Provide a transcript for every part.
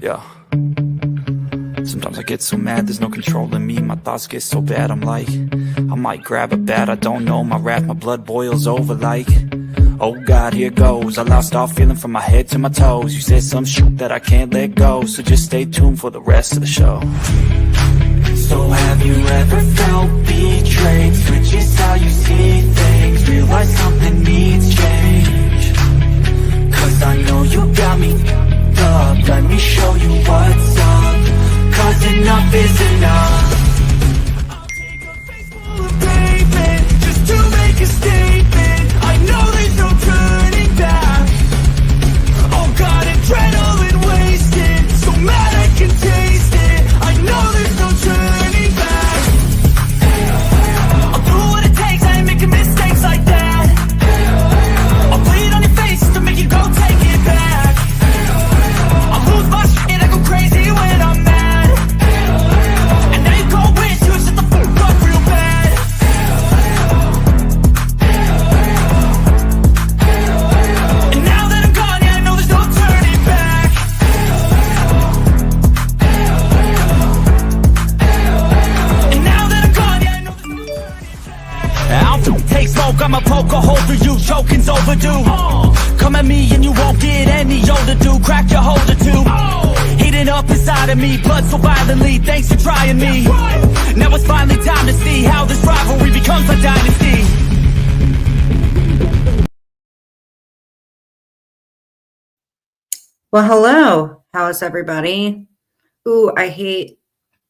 Yeah. Sometimes I get so mad, there's no controlling me. My thoughts get so bad, I'm like, I might grab a bat, I don't know. My wrath, my blood boils over like, oh God, here goes. I lost all feeling from my head to my toes. You said some shit that I can't let go, so just stay tuned for the rest of the show. So have you ever felt betrayed? Switches how you see things, realize something needs change. Cause I know you got me up, let me show you what's up. Cause enough is enough. I'll take a face full of pavement just to make a statement. I know there's no turning back. Oh God, adrenaline wasted, so mad I can taste it. I know there's no turning back. I'll do what it takes, I ain't making mistakes like that. I'll bleed on your face to make you go take it back. I'll lose my shit, I go crazy when I'm mad. And now you go wish you shut the fuck up real bad. And now that I'm gone, yeah, I know there's no turning back. And now that I'm gone, yeah, I know there's no turning back. I'll take smoke, I'ma poke a hole through you, choking's overdue. Come at me and you won't get any older, dude. Crack your holder too. Heating up inside of me, blood so violently. Thanks for trying me. Now it's finally time to see how this rivalry becomes a dynasty. Well, hello. How's everybody? Ooh, I hate.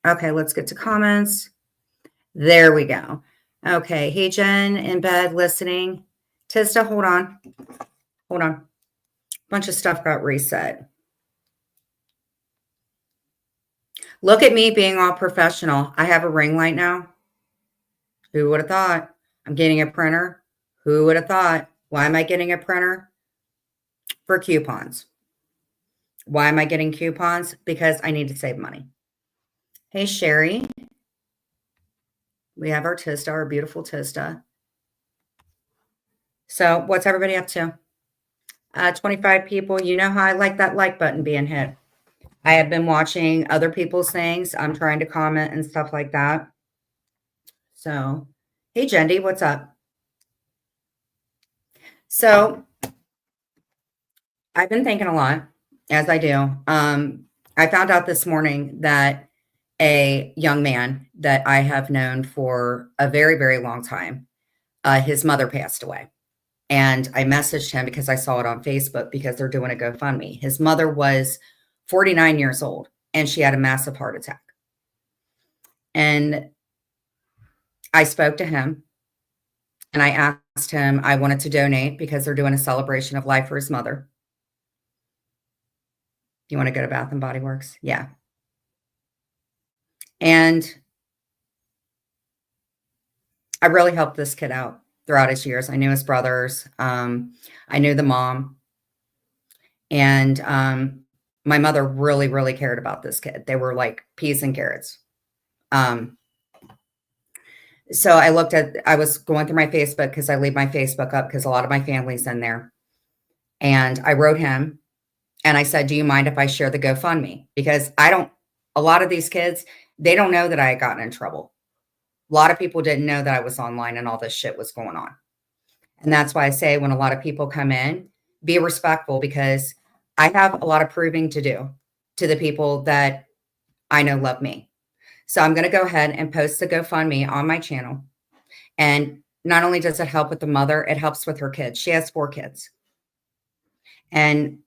Okay, let's get to comments. There we go. Okay. Hey, Jen, in bed listening. Tista, hold on. Hold on. Bunch of stuff got reset. Look at me being all professional. I have a ring light now. Who would have thought? I'm getting a printer. Who would have thought? Why am I getting a printer? For coupons. Why am I getting coupons? Because I need to save money. Hey, Sherry. We have our Tista, our beautiful Tista. So what's everybody up to? 25 people. You know how I like that like button being hit. I have been watching other people's things. I'm trying to comment and stuff like that. So, hey, Jendi, what's up? So, I've been thinking a lot, as I do. I found out this morning that a young man that I have known for a very, very long time, his mother passed away. And I messaged him because I saw it on Facebook because they're doing a GoFundMe. His mother was 49 years old and she had a massive heart attack. And I spoke to him and I asked him, I wanted to donate because they're doing a celebration of life for his mother. You want to go to Bath and Body Works? Yeah. And I really helped this kid out throughout his years. I knew his brothers. I knew the mom. And my mother really, really cared about this kid. They were like peas and carrots. So I was going through my Facebook because I leave my Facebook up because a lot of my family's in there. And I wrote him and I said, do you mind if I share the GoFundMe? Because a lot of these kids, they don't know that I had gotten in trouble. A lot of people didn't know that I was online and all this shit was going on. And that's why I say when a lot of people come in, be respectful because I have a lot of proving to do to the people that I know love me. So I'm going to go ahead and post the GoFundMe on my channel. And not only does it help with the mother, it helps with her kids. She has 4 kids. And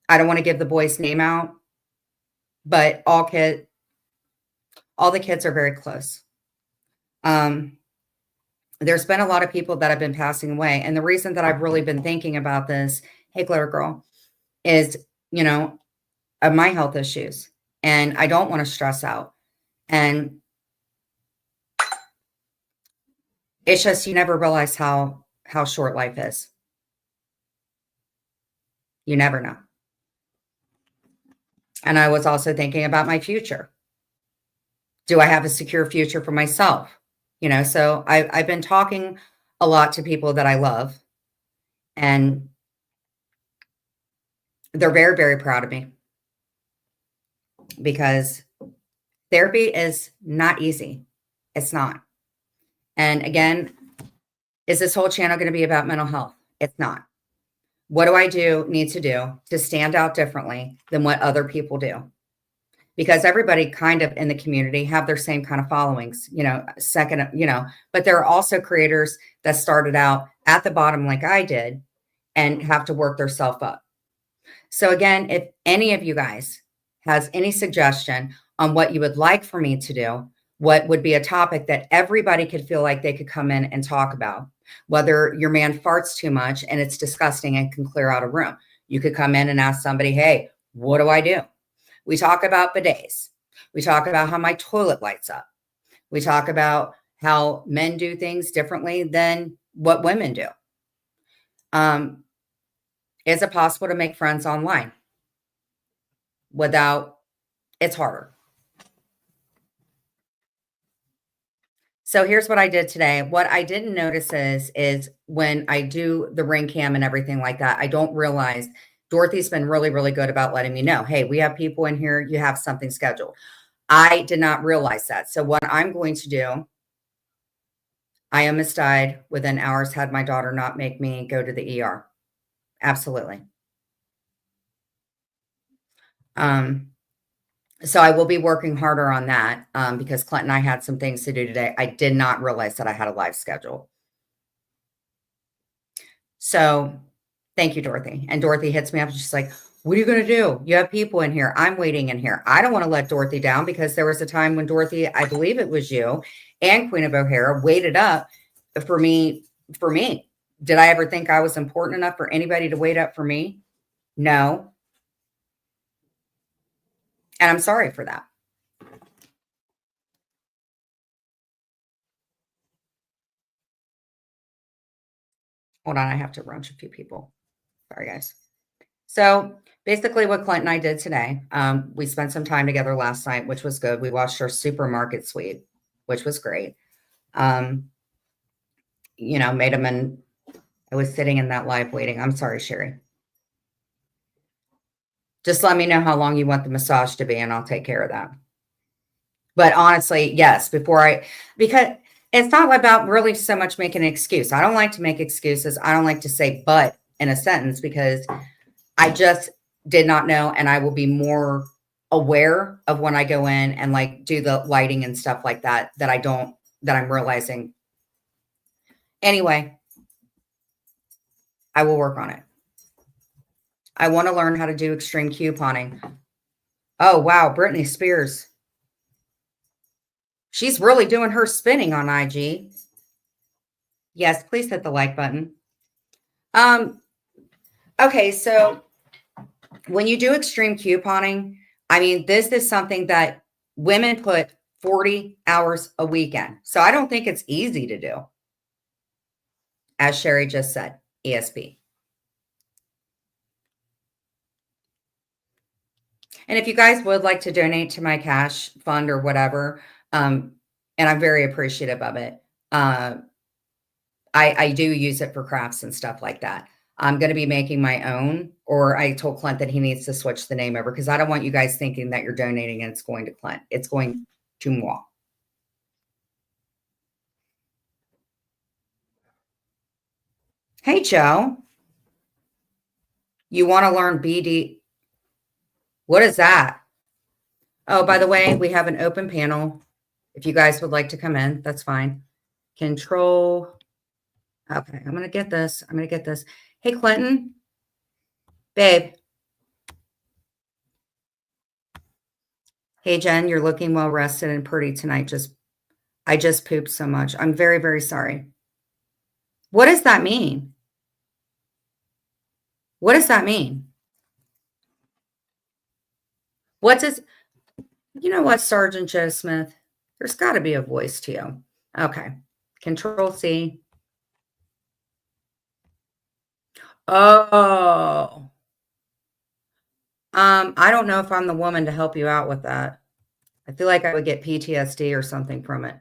I don't want to give the boy's name out, but all the kids are very close. There's been a lot of people that have been passing away. And the reason that I've really been thinking about this, hey, Glitter Girl, is, of my health issues. And I don't want to stress out. And it's just, you never realize how short life is. You never know. And I was also thinking about my future. Do I have a secure future for myself? So I've been talking a lot to people that I love, and they're very, very proud of me. because therapy is not easy. It's not. And again, is this whole channel going to be about mental health? It's not. What do I need to do to stand out differently than what other people do? Because everybody kind of in the community have their same kind of followings, but there are also creators that started out at the bottom like I did and have to work themselves up. So again, if any of you guys has any suggestion on what you would like for me to do, what would be a topic that everybody could feel like they could come in and talk about, whether your man farts too much and it's disgusting and can clear out a room. You could come in and ask somebody, hey, what do I do? We talk about bidets. We talk about how my toilet lights up. We talk about how men do things differently than what women do. Is it possible to make friends online without, it's harder. So here's what I did today. What I didn't notice is when I do the ring cam and everything like that, I don't realize Dorothy's been really, really good about letting me know, hey, we have people in here, you have something scheduled. I did not realize that. So what I'm going to do, I almost died within hours had my daughter not make me go to the ER. Absolutely. So I will be working harder on that because Clint and I had some things to do today. I did not realize that I had a live schedule. So thank you, Dorothy. And Dorothy hits me up. She's like, what are you going to do? You have people in here. I'm waiting in here. I don't want to let Dorothy down because there was a time when Dorothy, I believe it was you and Queen of O'Hara waited up for me. Did I ever think I was important enough for anybody to wait up for me? No. And I'm sorry for that. Hold on. I have to brunch a few people. Sorry, guys. So basically what Clint and I did today, we spent some time together last night, which was good. We watched our supermarket suite, which was great. Made him and I was sitting in that live waiting. I'm sorry, Sherry. Just let me know how long you want the massage to be and I'll take care of that. But honestly, yes, because it's not about really so much making an excuse. I don't like to make excuses. I don't like to say but in a sentence because I just did not know. And I will be more aware of when I go in and like do the lighting and stuff like that, that I'm realizing. Anyway, I will work on it. I want to learn how to do extreme couponing. Oh, wow. Britney Spears. She's really doing her spinning on IG. Yes, please hit the like button. Okay, so when you do extreme couponing, I mean, this is something that women put 40 hours a week in. So I don't think it's easy to do. As Sherry just said, ESP. And if you guys would like to donate to my cash fund or whatever, and I'm very appreciative of it. I do use it for crafts and stuff like that. I'm going to be making my own, or I told Clint that he needs to switch the name over because I don't want you guys thinking that you're donating and it's going to Clint. It's going to moi. Hey, Joe. You want to learn BD? What is that? Oh, by the way, we have an open panel. If you guys would like to come in, that's fine. Control. Okay, I'm going to get this. Hey, Clinton. Babe. Hey, Jen, you're looking well rested and pretty tonight. I just pooped so much. I'm very, very sorry. What does that mean? What does that mean? You know what, Sergeant Joe Smith? There's got to be a voice to you. Okay. Control C. Oh. I don't know if I'm the woman to help you out with that. I feel like I would get PTSD or something from it.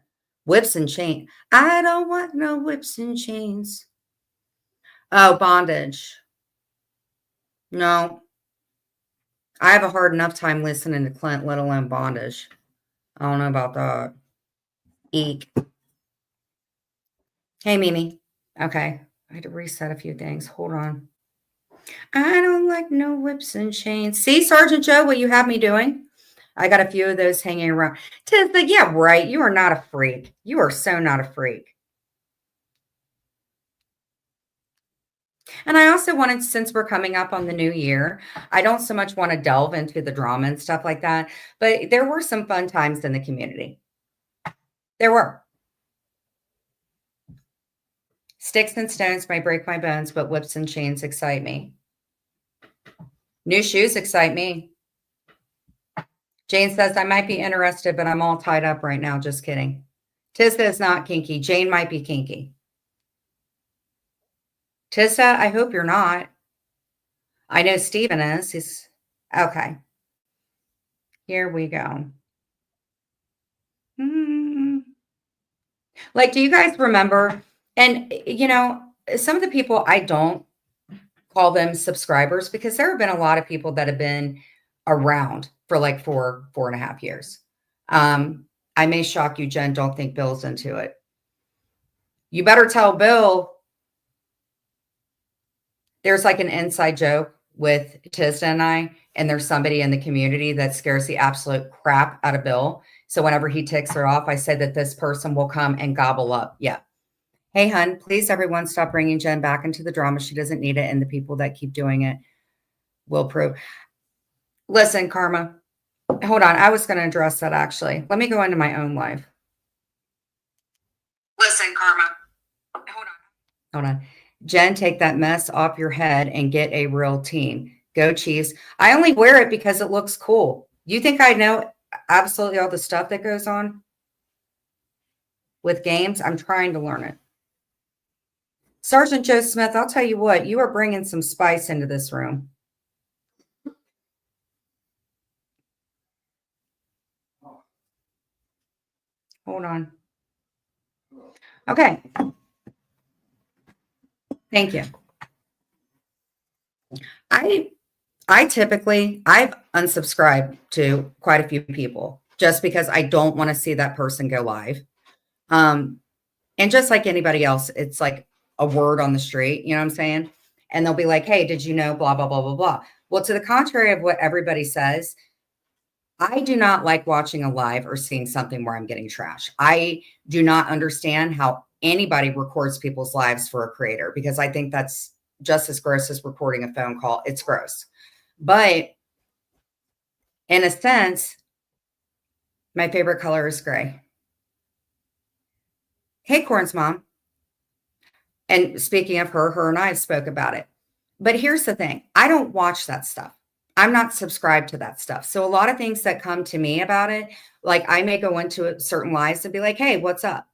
Whips and chains. I don't want no whips and chains. Oh, bondage. No. I have a hard enough time listening to Clint, let alone bondage. I don't know about that. Eek. Hey, Mimi. Okay. I had to reset a few things. Hold on. I don't like no whips and chains. See, Sergeant Joe, what you have me doing? I got a few of those hanging around. Tis yeah, right. You are not a freak. You are so not a freak. And I also wanted, since we're coming up on the new year, I don't so much want to delve into the drama and stuff like that, but there were some fun times in the community. There were. Sticks and stones may break my bones, but whips and chains excite me. New shoes excite me. Jane says, I might be interested, but I'm all tied up right now. Just kidding. Tissa is not kinky. Jane might be kinky. Tissa, I hope you're not. I know Steven is. He's okay. Here we go. Like, do you guys remember? And, some of the people, I don't call them subscribers because there have been a lot of people that have been around for like 4.5 years. I may shock you, Jen. Don't think Bill's into it. You better tell Bill. There's like an inside joke with Tisda and I, and there's somebody in the community that scares the absolute crap out of Bill. So whenever he ticks her off, I say that this person will come and gobble up. Yeah. Hey, hun, please, everyone, stop bringing Jen back into the drama. She doesn't need it, and the people that keep doing it will prove. Listen, Karma, hold on. I was going to address that, actually. Let me go into my own life. Listen, Karma, hold on. Jen, take that mess off your head and get a real team. Go Chiefs. I only wear it because it looks cool. You think I know absolutely all the stuff that goes on with games? I'm trying to learn it. Sergeant Joe Smith, I'll tell you what, you are bringing some spice into this room. Hold on. Okay. Thank you. I've unsubscribed to quite a few people just because I don't want to see that person go live. And just like anybody else, it's like a word on the street, you know what I'm saying? And they'll be like, hey, did you know, blah, blah, blah, blah, blah. Well, to the contrary of what everybody says, I do not like watching a live or seeing something where I'm getting trash. I do not understand how anybody records people's lives for a creator because I think that's just as gross as recording a phone call. It's gross. But in a sense, my favorite color is gray. Hey, Corn's mom. And speaking of her and I spoke about it. But here's the thing. I don't watch that stuff. I'm not subscribed to that stuff. So a lot of things that come to me about it, like I may go into certain lives and be like, hey, what's up?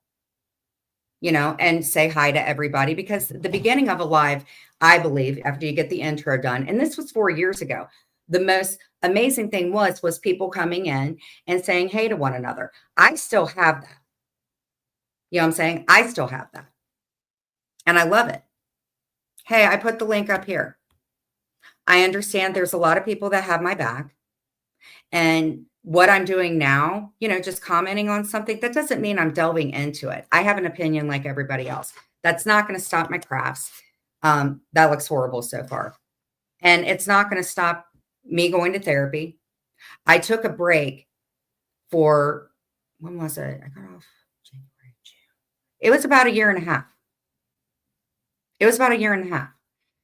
And say hi to everybody because the beginning of a live, I believe, after you get the intro done, and this was 4 years ago, the most amazing thing was people coming in and saying hey to one another. I still have that. You know what I'm saying? I still have that. And I love it. Hey, I put the link up here. I understand there's a lot of people that have my back. And what I'm doing now, just commenting on something, that doesn't mean I'm delving into it. I have an opinion like everybody else. That's not going to stop my crafts. That looks horrible so far. And it's not going to stop me going to therapy. I took a break for, when was it? I got off January, June. It was about a year and a half.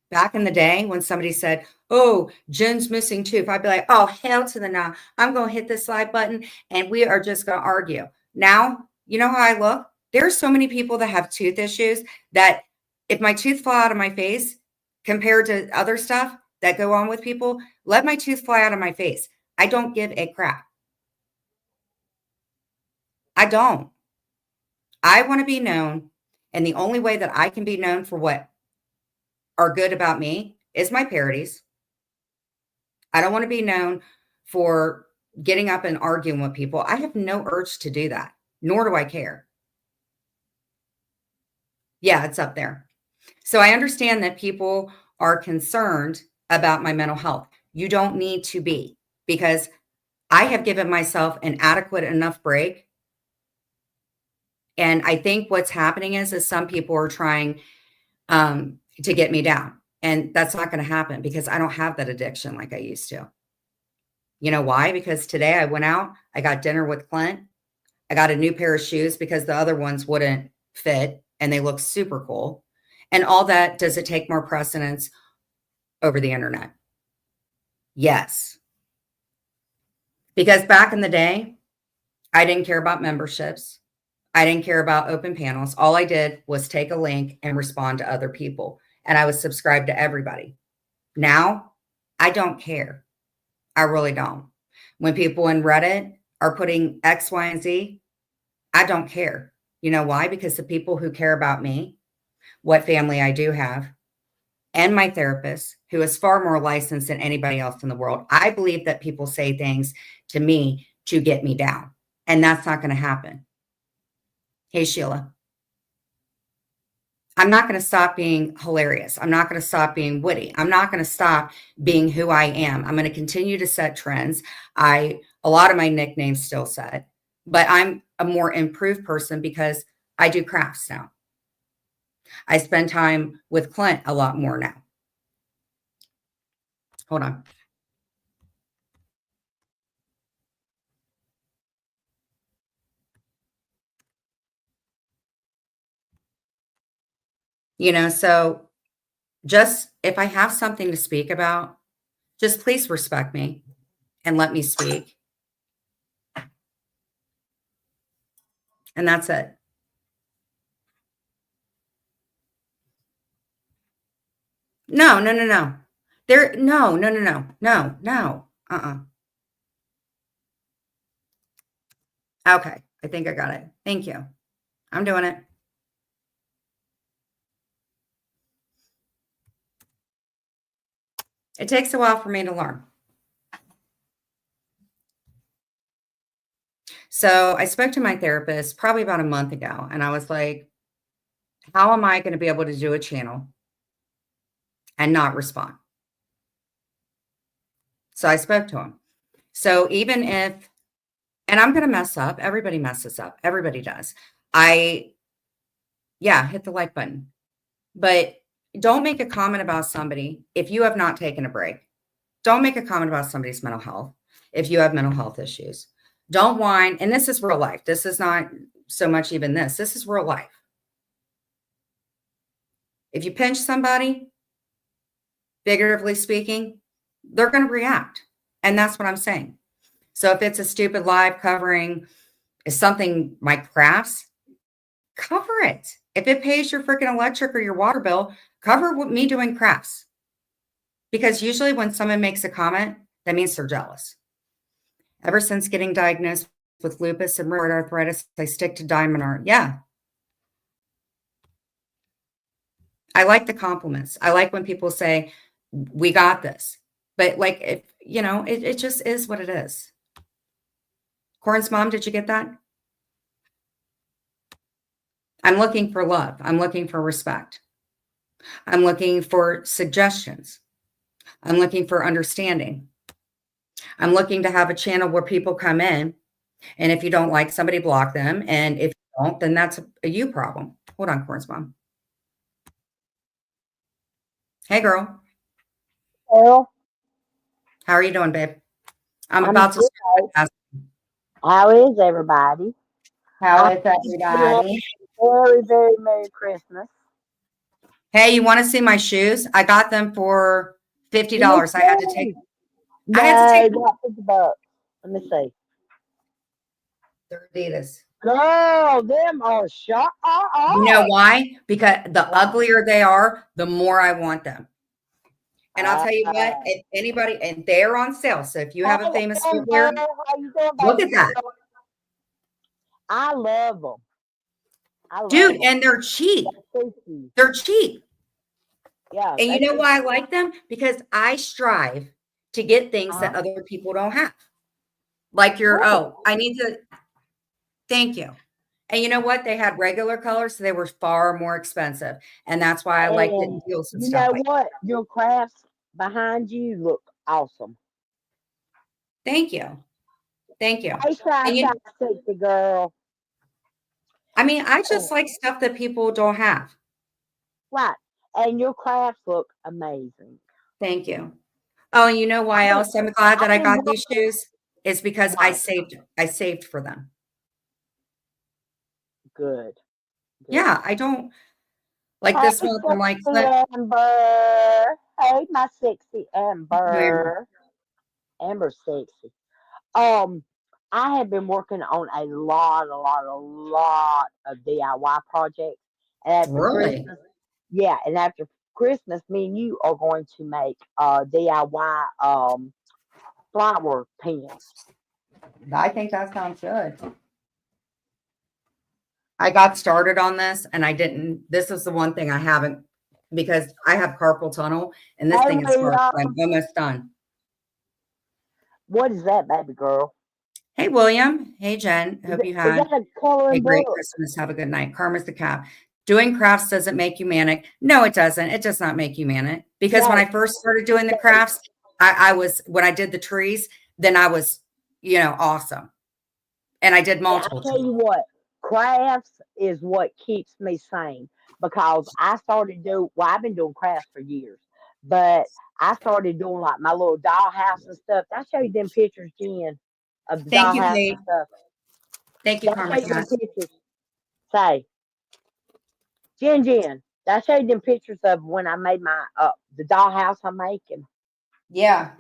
Back in the day when somebody said, oh, Jen's missing tooth, I'd be like, oh, hell to the no. I'm going to hit this live button and we are just going to argue. Now, you know how I look? There's so many people that have tooth issues that if my tooth fell out of my face compared to other stuff that go on with people, let my tooth fly out of my face. I don't give a crap. I don't. I want to be known. And the only way that I can be known for what are good about me is my parodies. I don't want to be known for getting up and arguing with people. I have no urge to do that, nor do I care. Yeah, it's up there. So I understand that people are concerned about my mental health. You don't need to be, because I have given myself an adequate enough break. And I think what's happening is some people are trying to get me down. And that's not going to happen because I don't have that addiction like I used to. You know why? Because today I went out, I got dinner with Clint. I got a new pair of shoes because the other ones wouldn't fit and they look super cool. And all that, does it take more precedence over the internet? Yes. Because back in the day, I didn't care about memberships. I didn't care about open panels. All I did was take a link and respond to other people. And I was subscribed to everybody. Now, I don't care. I really don't. When people in Reddit are putting X, Y, and Z, I don't care. You know why? Because the people who care about me, what family I do have, and my therapist, who is far more licensed than anybody else in the world, I believe that people say things to me to get me down. And that's not going to happen. Hey, Sheila. I'm not going to stop being hilarious. I'm not going to stop being witty. I'm not going to stop being who I am. I'm going to continue to set trends. A lot of my nicknames still set, but I'm a more improved person because I do crafts now. I spend time with Clint a lot more now. Hold on. So just if I have something to speak about, just please respect me and let me speak. And that's it. No, no, no, no. No. Okay. I think I got it. Thank you. I'm doing it. It takes a while for me to learn. So I spoke to my therapist probably about a month ago, and I was like, how am I going to be able to do a channel and not respond? So I spoke to him. So even if, and I'm going to mess up, everybody messes up. Everybody does. Hit the like button. But don't make a comment about somebody if you have not taken a break. Don't make a comment about somebody's mental health if you have mental health issues. Don't whine. And this is real life. This is not so much even this. This is real life. If you pinch somebody, figuratively speaking, they're going to react. And that's what I'm saying. So if it's a stupid live covering is something, my crafts, cover it. If it pays your freaking electric or your water bill, cover me doing crafts. Because usually when someone makes a comment, that means they're jealous. Ever since getting diagnosed with lupus and rheumatoid arthritis, I stick to diamond art. Yeah. I like the compliments. I like when people say, we got this. But like, if it just is what it is. Corn's mom, did you get that? I'm looking for love. I'm looking for respect. I'm looking for suggestions. I'm looking for understanding. I'm looking to have a channel where people come in, and if you don't like somebody, block them. And if you don't, then that's a you problem. Hold on, Corn's mom. Hey, girl. Well, How are you doing, babe? I'm I'm about to good. start. How is everybody? How I is wish you everybody? a very, very Merry Christmas. Hey, you want to see my shoes? I got them for $50. I had to take. No, I had to take. not $50. Let me see. They're Adidas. Girl, them are shot. You know why? Because the uglier they are, the more I want them. And I'll tell you what, if anybody, and they're on sale. So if you have a famous footwear, How you doing, look baby at that. girl? I love them. I love Dude, them. and they're cheap. Sushi. They're cheap. Yeah. And you know why I like them? Because I strive to get things that Uh-huh. other people don't have. Like I need to, thank you. And you know what? They had regular colors, so they were far more expensive. And that's why I like getting And deals and you stuff know like that. what? Your crafts behind you look awesome. Thank you. Thank you. They try And size 60, girl. I mean, I just Oh, like stuff that people don't have. right. And your crafts look amazing. Thank you. Oh, and you know why else I'm glad that I've I been got these working. shoes? Is because Why? I saved for them. Good, good. Yeah, I don't like Hey, this month. I'm like, sexy Amber. Hey, my sexy Amber. Amber. Amber sexy. Um, I have been working on a lot of DIY projects. And after Really? Christmas, yeah, and after Christmas, me and you are going to make DIY flower pins. I think that sounds good. I got started on this and I didn't. This is the one thing I haven't because I have carpal tunnel and this Hey, thing is hard. I'm William. almost done. What is that, baby girl? Hey, William. Hey, Jen. Hope you Is had that a a coloring great book? Christmas. Have a good night. Karma's the cat. Doing crafts doesn't make you manic. No, it doesn't. It does not make you manic because when No, I first started it doing the does. crafts, I was, when I did the trees, then I was, awesome. And I did I multiple tell trees. you what, crafts is what keeps me sane because I started well, I've been doing crafts for years, but I started doing like my little dollhouse and stuff. I show you them pictures, Jen, of the Thank you, dollhouse and Kate. stuff. Thank you, Did I show Karma you them Cat. pictures? Say, Jen, did I show you them pictures of when I made my the dollhouse I'm making? Yeah.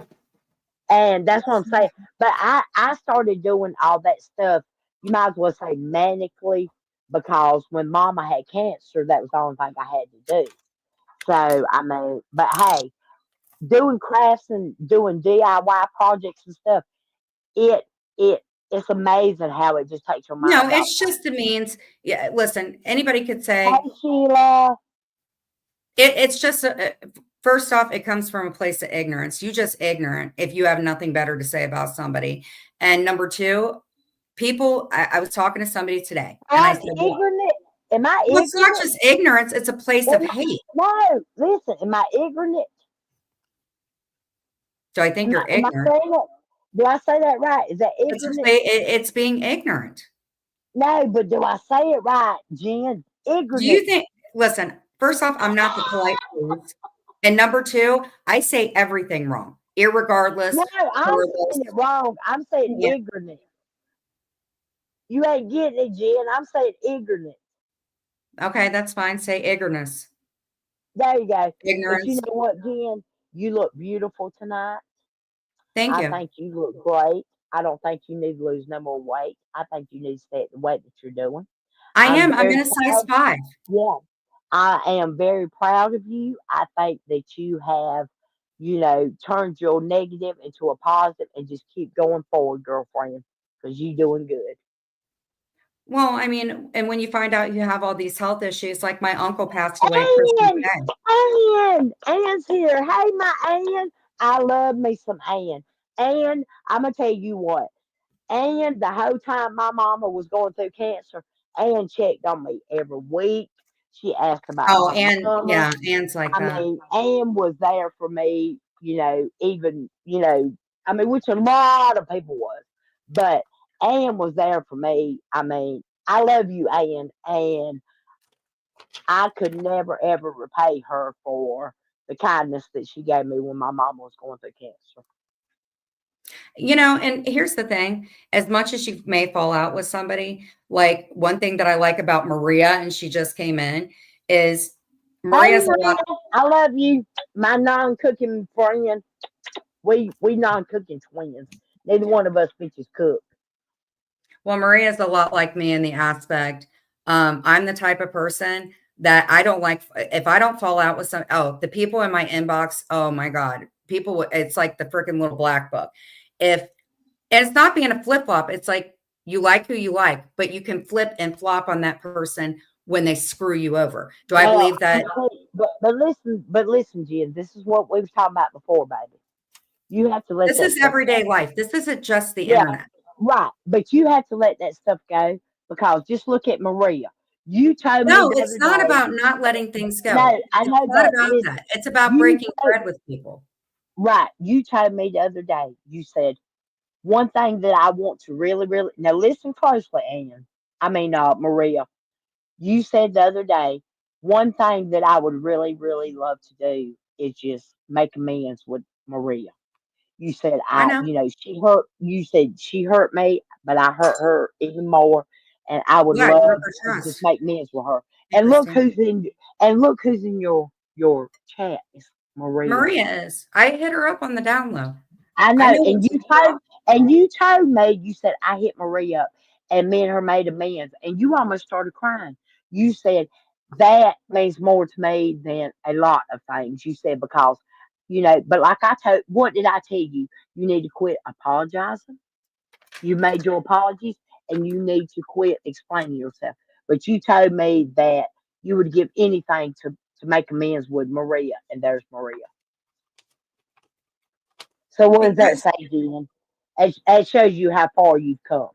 And that's what I'm saying. But I started doing all that stuff. You might as well say manically because when Mama had cancer, that was the only thing I had to do. So I mean, but hey, doing crafts and doing DIY projects and stuff, it it it's amazing how it just takes your No, mind off. it's just a means. Yeah, listen, anybody could Hey say Sheila, it's just first off, it comes from a place of ignorance. You just ignorant if you have nothing better to say about somebody. And number two, people, I was talking to somebody today and I I'm said, ignorant. Am I well, it's not ignorant? just ignorance, it's a place of hate. No, listen, am I ignorant? Do I think you're Am I ignorant? saying it? Do I say that right? Is that ignorant? It's being ignorant. No, but do I say it right, Jen? Do you Ignorant. think, listen, first off, I'm not the polite foods. And number two, I say everything wrong, irregardless, No, I'm regardless. saying it wrong. I'm saying Yeah. ignorant. You ain't getting it, Jen. I'm saying ignorant. Okay, that's fine. Say ignorance. There you go. But you Ignorance. know what, Jen? You look beautiful tonight. Thank I you. think you look great. I don't think you need to lose no more weight. I think you need to stay at the weight that you're doing. I I'm am. I'm very in a size proud. 5. Yeah, I am very proud of you. I think that you have, turned your negative into a positive and just keep going forward, girlfriend, because you doing good. Well, I mean, and when you find out you have all these health issues, like my uncle passed away Christmas Ann, Day. Ann's here. Hey, my Ann. I love me some Ann. Ann, I'm gonna tell you what. And the whole time my mama was going through cancer, Ann checked on me every week. She asked about Oh, my and mama. yeah, Anne's like I that. mean, Ann was there for me, even, I mean, which a lot of people was, but Ann was there for me. I mean, I love you, Ann, and I could never ever repay her for the kindness that she gave me when my mama was going through cancer. And here's the thing, as much as you may fall out with somebody, like one thing that I like about Maria, and she just came in, is Hey, Maria's a Maria, lot. I love you, my non-cooking friend. We non-cooking twins. Neither one of us bitches cook. Well, Maria's a lot like me in the aspect. I'm the type of person that I don't like if I don't fall out with the people in my inbox, oh my God. People, it's like the freaking little black book. If and it's not being a flip flop, it's like you like who you like, but you can flip and flop on that person when they screw you over. Do I Well, believe that? but listen, Jen. This is what we was talking about before, baby. You have to let This that is stuff go. everyday life. This isn't just the Yeah, internet. right. But you have to let that stuff go because just look at Maria. You told me No, the it's other not day. about not letting things go. No, I It's know, not but about listen, that. It's about you breaking told bread with people. right. You told me the other day, you said, one thing that I want to really, really, now listen closely, Ann. I mean, Maria, you said the other day, one thing that I would really, really love to do is just make amends with Maria. You said I know. she hurt. You said she hurt me, but I hurt her even more, and I would Yeah, you love broke her to just trust. make amends with her. And look Interesting. who's in. And look who's in your chat. It's Maria. Maria is. I hit her up on the down low. I I know, know what she's about. and you told me, you said I hit Maria up, and me and her made amends, and you almost started crying. You said that means more to me than a lot of things. You said because but like I told, what did I tell you? You need to quit apologizing. You made your apologies, and you need to quit explaining yourself. But you told me that you would give anything to make amends with Maria, and there's Maria. So what does that Because say, then? It shows you how far you've come.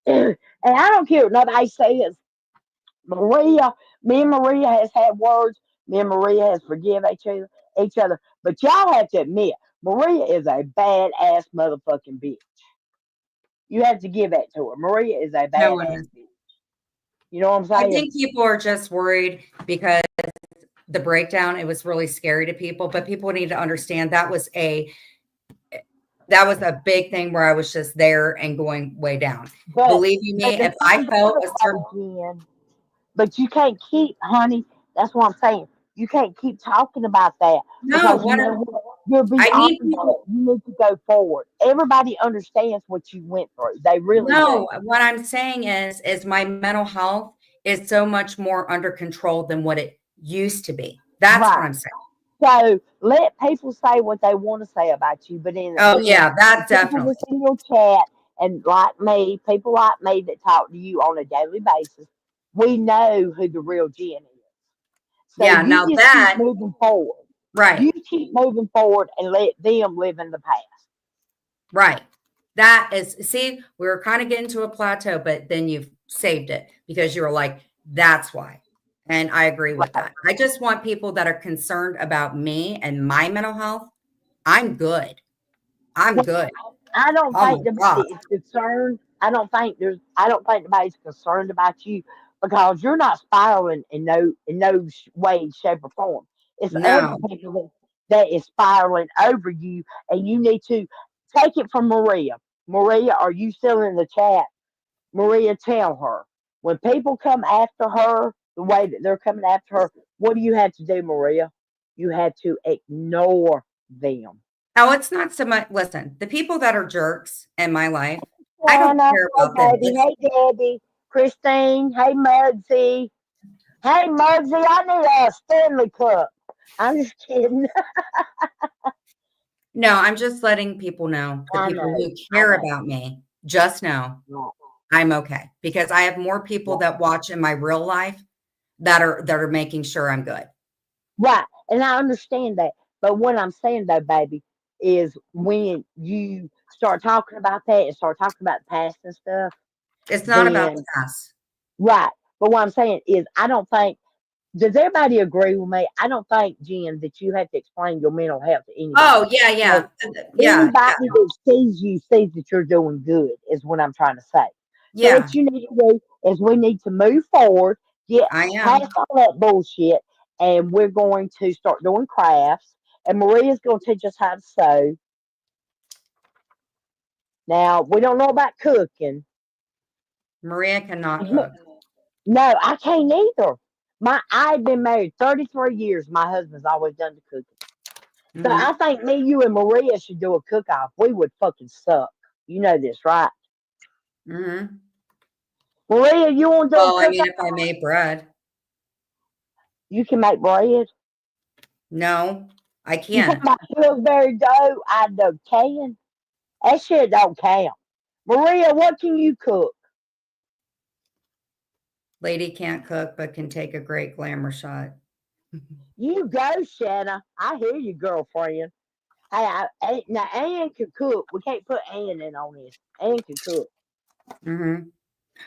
And I don't care what nobody says. Maria, me and Maria has had words. Me and Maria has forgiven each other. But y'all have to admit, Maria is a badass motherfucking bitch. You have to give that to her. Maria is a no one badass is. bitch. You know what I'm I saying? think people are just worried because the breakdown, it was really scary to people, but people need to understand that was a big thing where I was just there and going way down. But Believe you but me, the if I thing felt about a it certain though, Jen, but you can't keep, honey. That's what I'm saying. You can't keep talking about that no, because you what know what? You're I beyond need that. people. You need to go forward. Everybody understands what you went through. They really do. No, what I'm saying is my mental health is so much more under control than what it used to be. That's what Right. I'm saying. So let people say what they want to say about you, but in Oh then yeah, the that people definitely. that's in your chat and like me, people like me that talk to you on a daily basis, we know who the real Jen is. So Yeah, you now just keep that moving forward. right. You keep moving forward and let them live in the past. Right. That is, see, we were kind of getting to a plateau, but then you've saved it because you were like, that's why. And I agree with Right. that. I just want people that are concerned about me and my mental health. I'm good. I'm Well, good. I don't Oh my think nobody God. is concerned. I don't think anybody's concerned about you because you're not spiraling in no way, shape, or form. It's other No. people that is spiraling over you, and you need to take it from Maria. Maria, are you still in the chat? Maria, tell her when people come after her the way that they're coming after her. What do you have to do, Maria? You have to ignore them. Now, it's not so much, listen, the people that are jerks in my life, I don't Anna, care hey about them. baby, hey Debbie, Christine, hey Mugsy, hey Mugsy, I need a Stanley Cup. I'm just kidding. No, I'm just letting people know, the I people know, who I care know. about me, just know Right, I'm okay because I have more people right, that watch in my real life that are making sure I'm good. right. And I understand that. But what I'm saying though, baby, is when you start talking about that and start talking about the past and stuff, It's not about the then past. right. But what I'm saying is, I don't think. Does everybody agree with me? I don't think, Jen, that you have to explain your mental health to anybody. Oh, yeah, Because yeah. Yeah, yeah, anybody that sees you sees that you're doing good, is what I'm trying to say. So yeah, what you need to do is we need to move forward, get I past am. all that bullshit, and we're going to start doing crafts. And Maria's going to teach us how to sew. Now we don't know about cooking. Maria cannot cook. No, I can't either. I've been married 33 years. My husband's always done the cooking. So I Mhm, think me, you, and Maria should do a cook off. We would fucking suck. You know this, right? mhm. Maria, you want to do a Well, I cook mean, off? if I made bread. You can make bread. No, I You talking can't. about Pillsbury dough? I do can. That shit don't count. Maria, what can you cook? Lady can't cook, but can take a great glamour shot. You go, Shanna. I hear you, girlfriend. Hey, now Ann can cook. We can't put Ann in on this. Ann can cook. Mhm.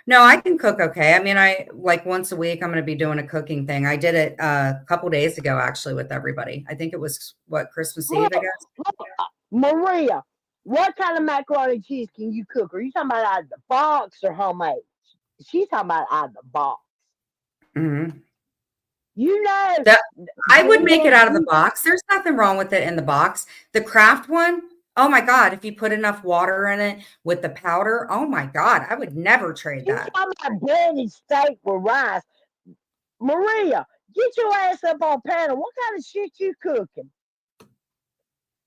No, I can cook okay. I mean, I like once a week, I'm going to be doing a cooking thing. I did it a couple days ago, actually, with everybody. I think it was what, Christmas Eve, I Look, guess. look, Maria, what kind of macaroni and cheese can you cook? Are you talking about out of the box or homemade? She's talking about out of the box. Hmm. You know, That I would make it Jen, out of the box. There's nothing wrong with it in the box. The craft one, oh my God, if you put enough water in it with the powder, oh my God, I would never trade she's that. talking about breaded steak with rice. Maria, get your ass up on panel. What kind of shit you cooking?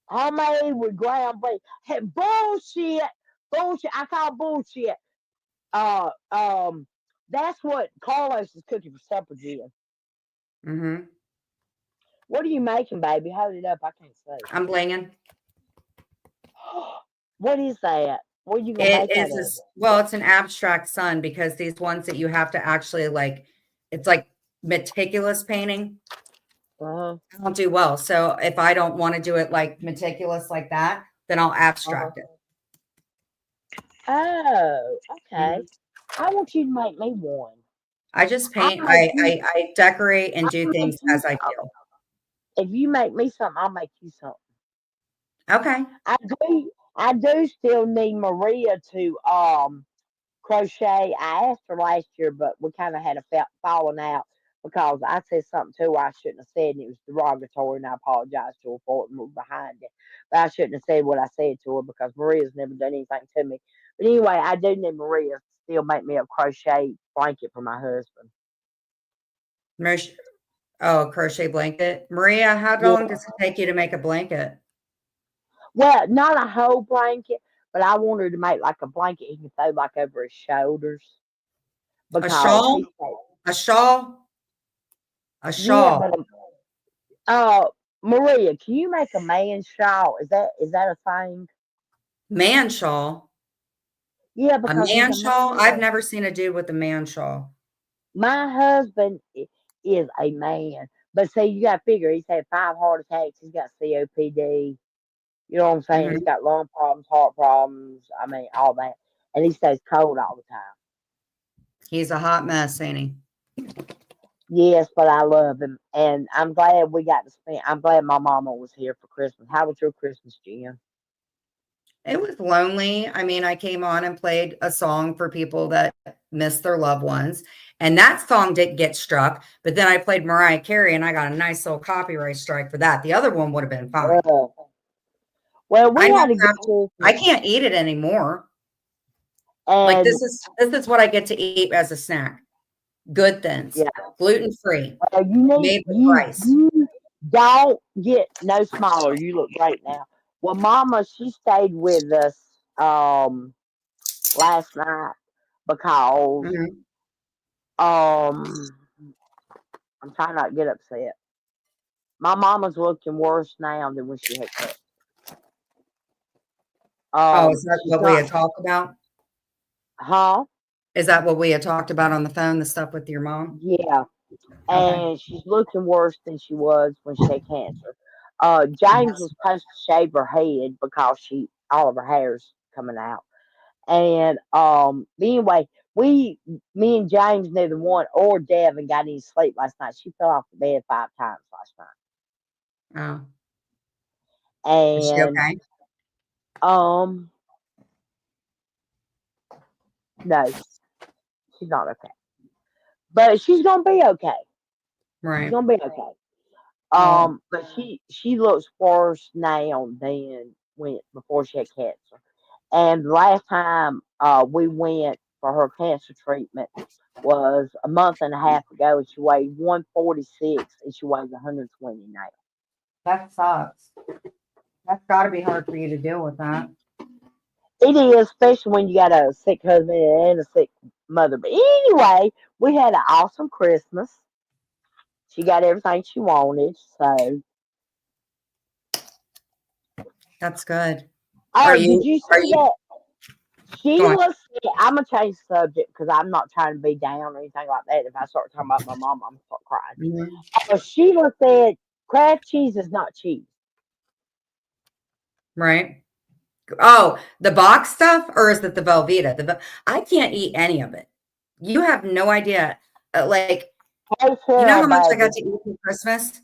Homemade with ground beef. Hey, bullshit. Bullshit. I call bullshit. Uh um that's what Carlos is cooking for supper, Jen. Hmm. What are you making, baby? Hold it up. I can't see. I'm blinging. What is that? What are you gonna It make out is of this, well, it's an abstract sun because these ones that you have to actually like, it's like meticulous painting. it? Uh-huh. I don't do well. So if I don't want to do it like meticulous like that, then I'll Uh-huh. abstract it. Oh, okay. Mhm. I want you to make me one. I just I'll paint, make you I decorate and I'll do make things you as I something. feel. If you make me something, I'll make you something. Okay. I do still need Maria to crochet. I asked her last year, but we kind of had a falling out because I said something to her I shouldn't have said, and it was derogatory, and I apologized to her for it and moved behind it. But I shouldn't have said what I said to her because Maria's never done anything to me. But anyway, I do need Maria to still make me a crochet blanket for my husband. Merch- Oh, crochet blanket. Maria, how Yeah, long does it take you to make a blanket? well, not a whole blanket, but I want her to make like a blanket he can throw like over his shoulders A because shawl? he said, A shawl? A yeah, shawl. but Uh, Maria, can you make a man shawl? Is that a thing? Man shawl? Yeah, A because he's man a shawl? I've man. never seen a dude with a man shawl. My husband is a man, but see, you got to figure he's had 5 heart attacks. He's got COPD. You know what I'm saying? He's Mhm. got lung problems, heart problems. I mean, all that, and he stays cold all the time. He's a hot mess, ain't he? Yes, but I love him, and I'm glad we got to spend. I'm glad my mama was here for Christmas. How was your Christmas, Jen? It was lonely. I mean, I came on and played a song for people that missed their loved ones, and that song didn't get struck. But then I played Mariah Carey, and I got a nice little copyright strike for that. The other one would have been fine. Uh, well, we I had don't a good have to. I Christmas, can't eat it anymore. Like and this is what I get to eat as a snack. Good things, yeah. gluten free, You need made with you rice. you don't get no smaller. You look great now. Well, Mama, she stayed with us last night because Mhm. um I'm trying not to get upset. My mama's looking worse now than when she had cancer. Oh, is that She's what we not, had talked about? huh? Is that what we had talked about on the phone, the stuff with your mom? Yeah, Okay. and she's looking worse than she was when she had cancer. James Yes. was supposed to shave her head because she all of her hair's coming out. And anyway, me and James neither one or Devin got any sleep last night. She fell off the bed 5 times last Oh, night. is she And okay? um no, she's not okay. But she's gonna be okay. She's Right. gonna be okay. Well, But she looks worse now than when before she had cancer. And the last time we went for her cancer treatment was a month and a half ago, and she weighed 146, and she weighs 120 now. that sucks. That's got to be hard for you to deal with that. It is, especially when you got a sick husband and a sick mother. But anyway, we had an awesome Christmas. She got everything she wanted. So, That's good. Are oh, did you? you Are see you? that? Go on. Sheila said, I'm gonna change the subject because I'm not trying to be down or anything like that. If I start talking about my mom, I'm gonna start crying. Mhm. Sheila said, "Kraft cheese is not cheese." Right. Oh, the box stuff, or is it the Velveeta? I can't eat any of it. You have no idea. Like, Hey, you know Sarah, how much I got baby. to eat for Christmas?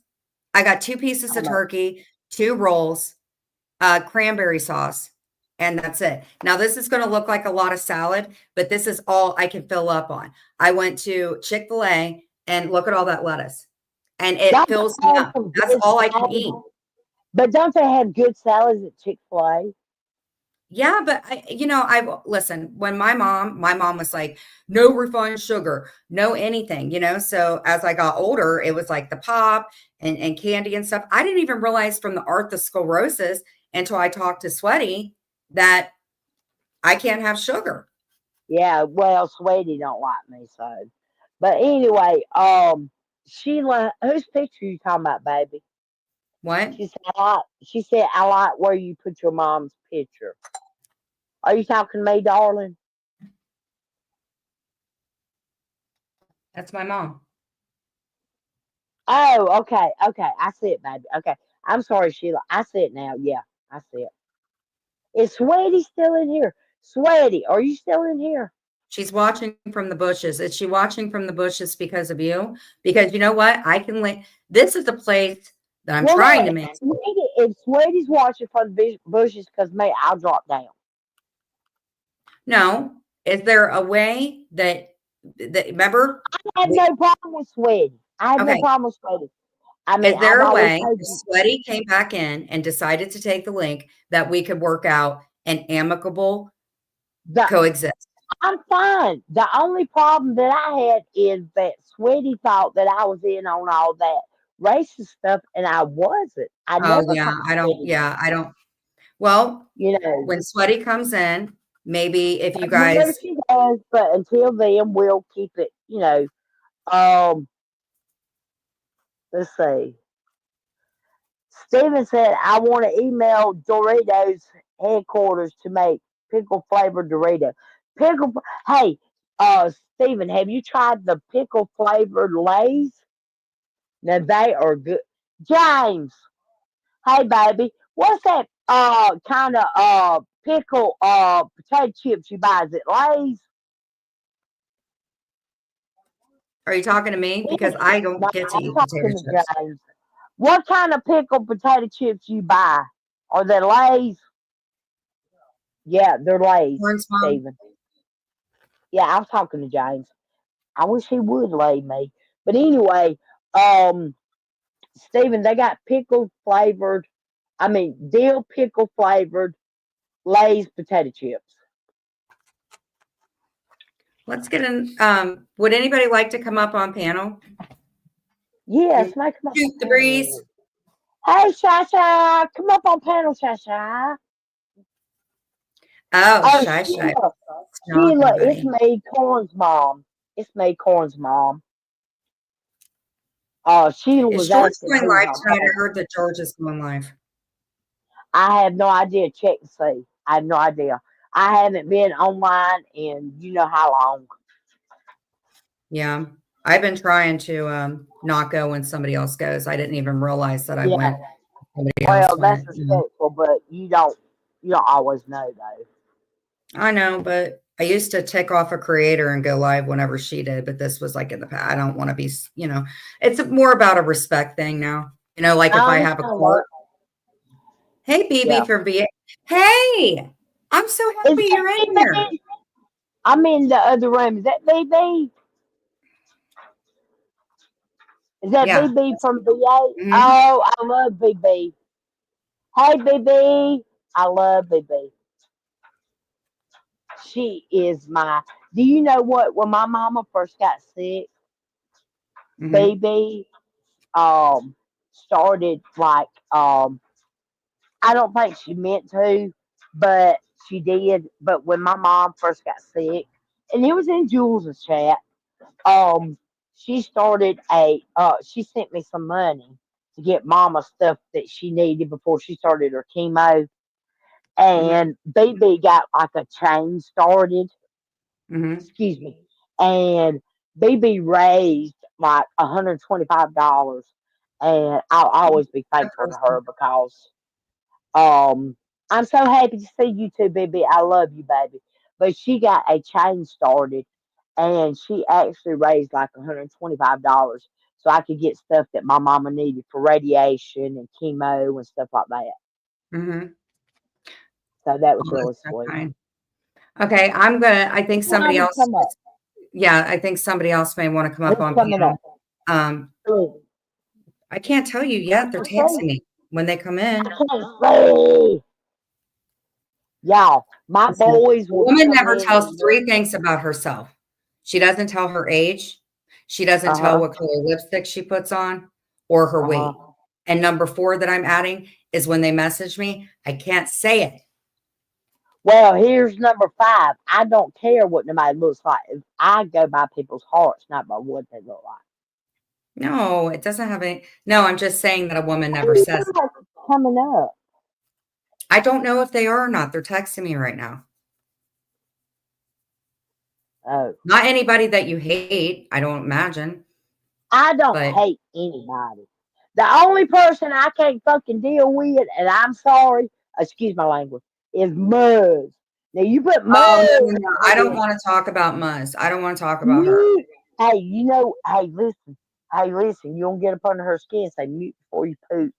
I got 2 pieces How of much? turkey, 2 rolls, cranberry sauce, and that's it. Now, this is gonna look like a lot of salad, but this is all I can fill up on. I went to Chick-fil-A and look at all that lettuce, and it Don't fills they me have up. some That's good all I can salads? eat. But don't they have good salads at Chick-fil-A? Yeah, but I listen, when my mom was like, no refined sugar, no anything, So as I got older, it was like the pop and candy and stuff. I didn't even realize from the arthrosclerosis until I talked to Sweaty that I can't have sugar. Yeah, well, Sweetie don't like me, so. But anyway, Sheila, whose picture you talking about, baby? What? She said I like where you put your mom's picture. Are you talking to me, darling? That's my mom. Oh, okay, okay. I see it, baby. Okay. I'm sorry, Sheila. I see it now. Yeah, I see it. Is Sweetie still in here? Sweetie, are you still in here? She's watching from the bushes. Is she watching from the bushes because of you? Because you know what? I can this is the place that I'm Well, trying look, to make. if Sweetie's watching from the bushes, because me, I'll drop down. No. Is there a way that remember? I have no problem with Sweetie. I have no Okay. problem with Sweetie. I mean, Is there I've a always way told if you Sweaty came back in and decided to take the link that we could work out an amicable the coexist? I'm fine. The only problem that I had is that Sweetie thought that I was in on all that racist stuff, and I wasn't. I Oh, never yeah, told Sweetie that. I don't. Well, You know, when Sweaty comes in, maybe if you whenever guys, she does, but until then, we'll keep it. Um, let's see. Steven said, I want to email Doritos headquarters to make pickle flavored Dorito. Pickle, hey, Steven, have you tried the pickle flavored Lays? Now they are good. James, hey baby, what's that kind of pickle potato chips you buy? Is it Lays? are you talking to me? Yeah. Because I No, don't get to I'm eat potato talking to chips. James. What kind of pickle potato chips you buy? Are they Lays? Yeah, they're Lays, Corn smog. Steven. Yeah, I was talking to James. I wish he would lay me. But anyway, um, Steven, they got pickle flavored, I mean, dill pickle flavored Lay's potato chips. Let's get in. Would anybody like to come up on panel and Yes, make them up shoot on the breeze? panel. Hey, Shasha, come up on panel, Shasha. Oh, Oh, shy, shy. Not Sheila, it's anybody. me, Corn's mom. It's me, Corn's mom. Sheila Is was George asking going who's live on tonight? I panel. heard that George is going live. I have no idea. Check and see. I have no idea. I haven't been online in you know how long. Yeah. I've been trying to not go when somebody else goes. I didn't even realize that I Yeah. went. Somebody else Well, that's went. respectful, but you don't always know though. I know, but I used to tick off a creator and go live whenever she did, but this was like in the past. I don't want to be, it's more about a respect thing now. Like if I I have a understand that. court. Hey, BB Yeah. from VA. Hey, I'm so Is happy that you're in here. BB? I'm in the other room. Is that BB? Is that Yeah. BB from VA? Hmm. Oh, I love BB. Hey, BB. I love BB. She is my. Do you know what? When my mama first got sick, Hmm. BB started like I don't think she meant to, but she did. But when my mom first got sick, and it was in Jules' chat, um, she sent me some money to get mama stuff that she needed before she started her chemo. Hmm. And BB got like a chain started, Hmm. excuse me, and BB raised like $125. And I'll always be Good thankful to person. her because Um, I'm so happy to see you too, baby. I love you, baby. But she got a chain started, and she actually raised like $125 so I could get stuff that my mama needed for radiation and chemo and stuff like that. Mm-hmm. So that was Oh, really that's so sweet. kind. Okay, I think somebody Somebody else, come up. yeah, I think somebody else may want to come up Who's on coming panel. up? Um, Who? I can't tell you yet. They're I can't texting me when they come in. see. Y'all, my Listen, a boys will be woman coming never in tells and three things about herself. She doesn't tell her age. She doesn't tell uh-huh. what color lipstick she puts on or her Uh-huh. weight. And number 4 that I'm adding is when they message me, I can't say it. Well, here's number 5. I don't care what nobody looks like. I go by people's hearts, not by what they look like. No, it doesn't have any. No, I'm just saying that a woman never Who's says it. coming up? I don't know if they are or not. They're texting me right now. Oh, Not anybody that you hate, I don't imagine. I don't But hate anybody. The only person I can't fucking deal with, and I'm sorry, excuse my language, is Muzz. Now you put oh no, no, Muzz no. I don't in. want to talk about Muzz. I don't want to talk about her. You, hey, hey, listen, you don't get up under her skin. Say mute before you poop.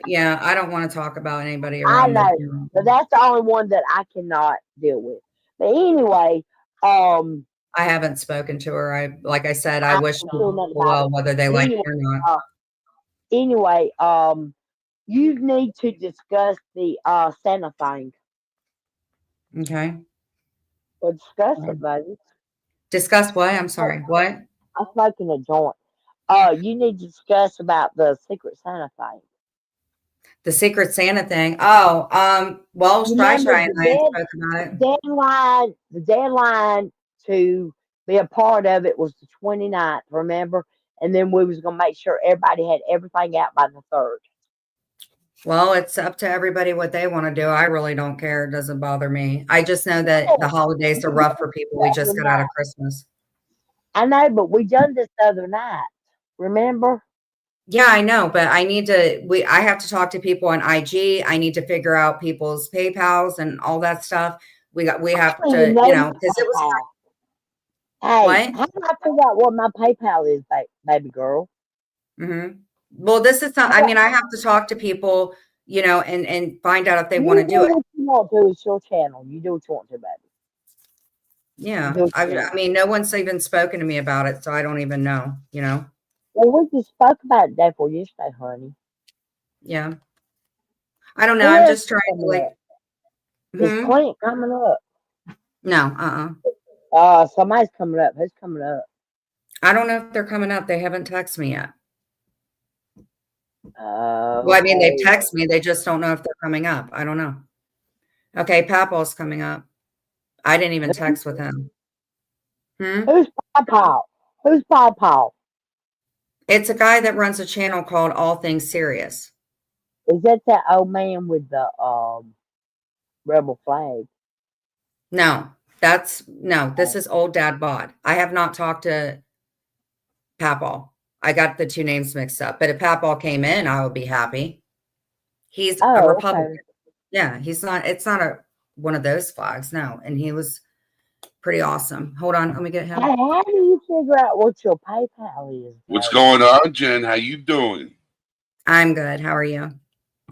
Yeah, I don't want to talk about anybody I around know, the but that's the only one that I cannot deal with. But anyway, I haven't spoken to her. Like I said, I I wish don't feel people nothing about well, it. whether they like Anyway, it or not. uh, anyway, you need to discuss the Santa thing. Okay. Well, discuss it, baby. Discuss what? I'm sorry. What? I'm smoking a joint. You need to discuss about the Secret Santa thing. The Secret Santa thing. Oh, well, Shy Remember Shy and I spoke about it. the deadline to be a part of it was the 29th, remember? And then we was gonna make sure everybody had everything out by the 3rd. Well, it's up to everybody what they want to do. I really don't care. It doesn't bother me. I just know that the holidays are rough for people. We just got out of Christmas. I know, but we done this the other night. Remember? Yeah, I know, but I have to talk to people on IG. I need to figure out people's PayPals and all that stuff. We have I don't to, even know my because it was PayPal. Hey, what? how do I figure out what my PayPal is, baby girl? Mm-hmm. Well, this is not, I mean, I have to talk to people, and find out if they want You to do do it. what you want to. It's your channel. You do what you want to, baby. You Yeah. do what you I want. mean, no one's even spoken to me about it, so I don't even know, Well, we just spoke about it day before yesterday, honey. Yeah. I don't know. Who I'm else just is trying to coming up? Is hmm? Clint coming up? No, Somebody's coming up. Who's coming up? I don't know if they're coming up. They haven't texted me yet. Well, I mean, they've Okay. texted me. They just don't know if they're coming up. I don't know. Okay, Papal's coming up. I didn't even text with him. Who's Paw Paw? Who's Paw Paw? It's a guy that runs a channel called All Things Serious. Is that old man with the rebel flag? No, this is old Dad Bod. I have not talked to Papal. I got the two names mixed up. But if Papal came in, I would be happy. He's a Oh, Republican. okay. Yeah, it's not one of those flags, no. And he was pretty awesome. Hold on, let me get him. Hey, how do you figure out what your PayPal is, What's baby? going on, Jen? How you doing? I'm good. How are you?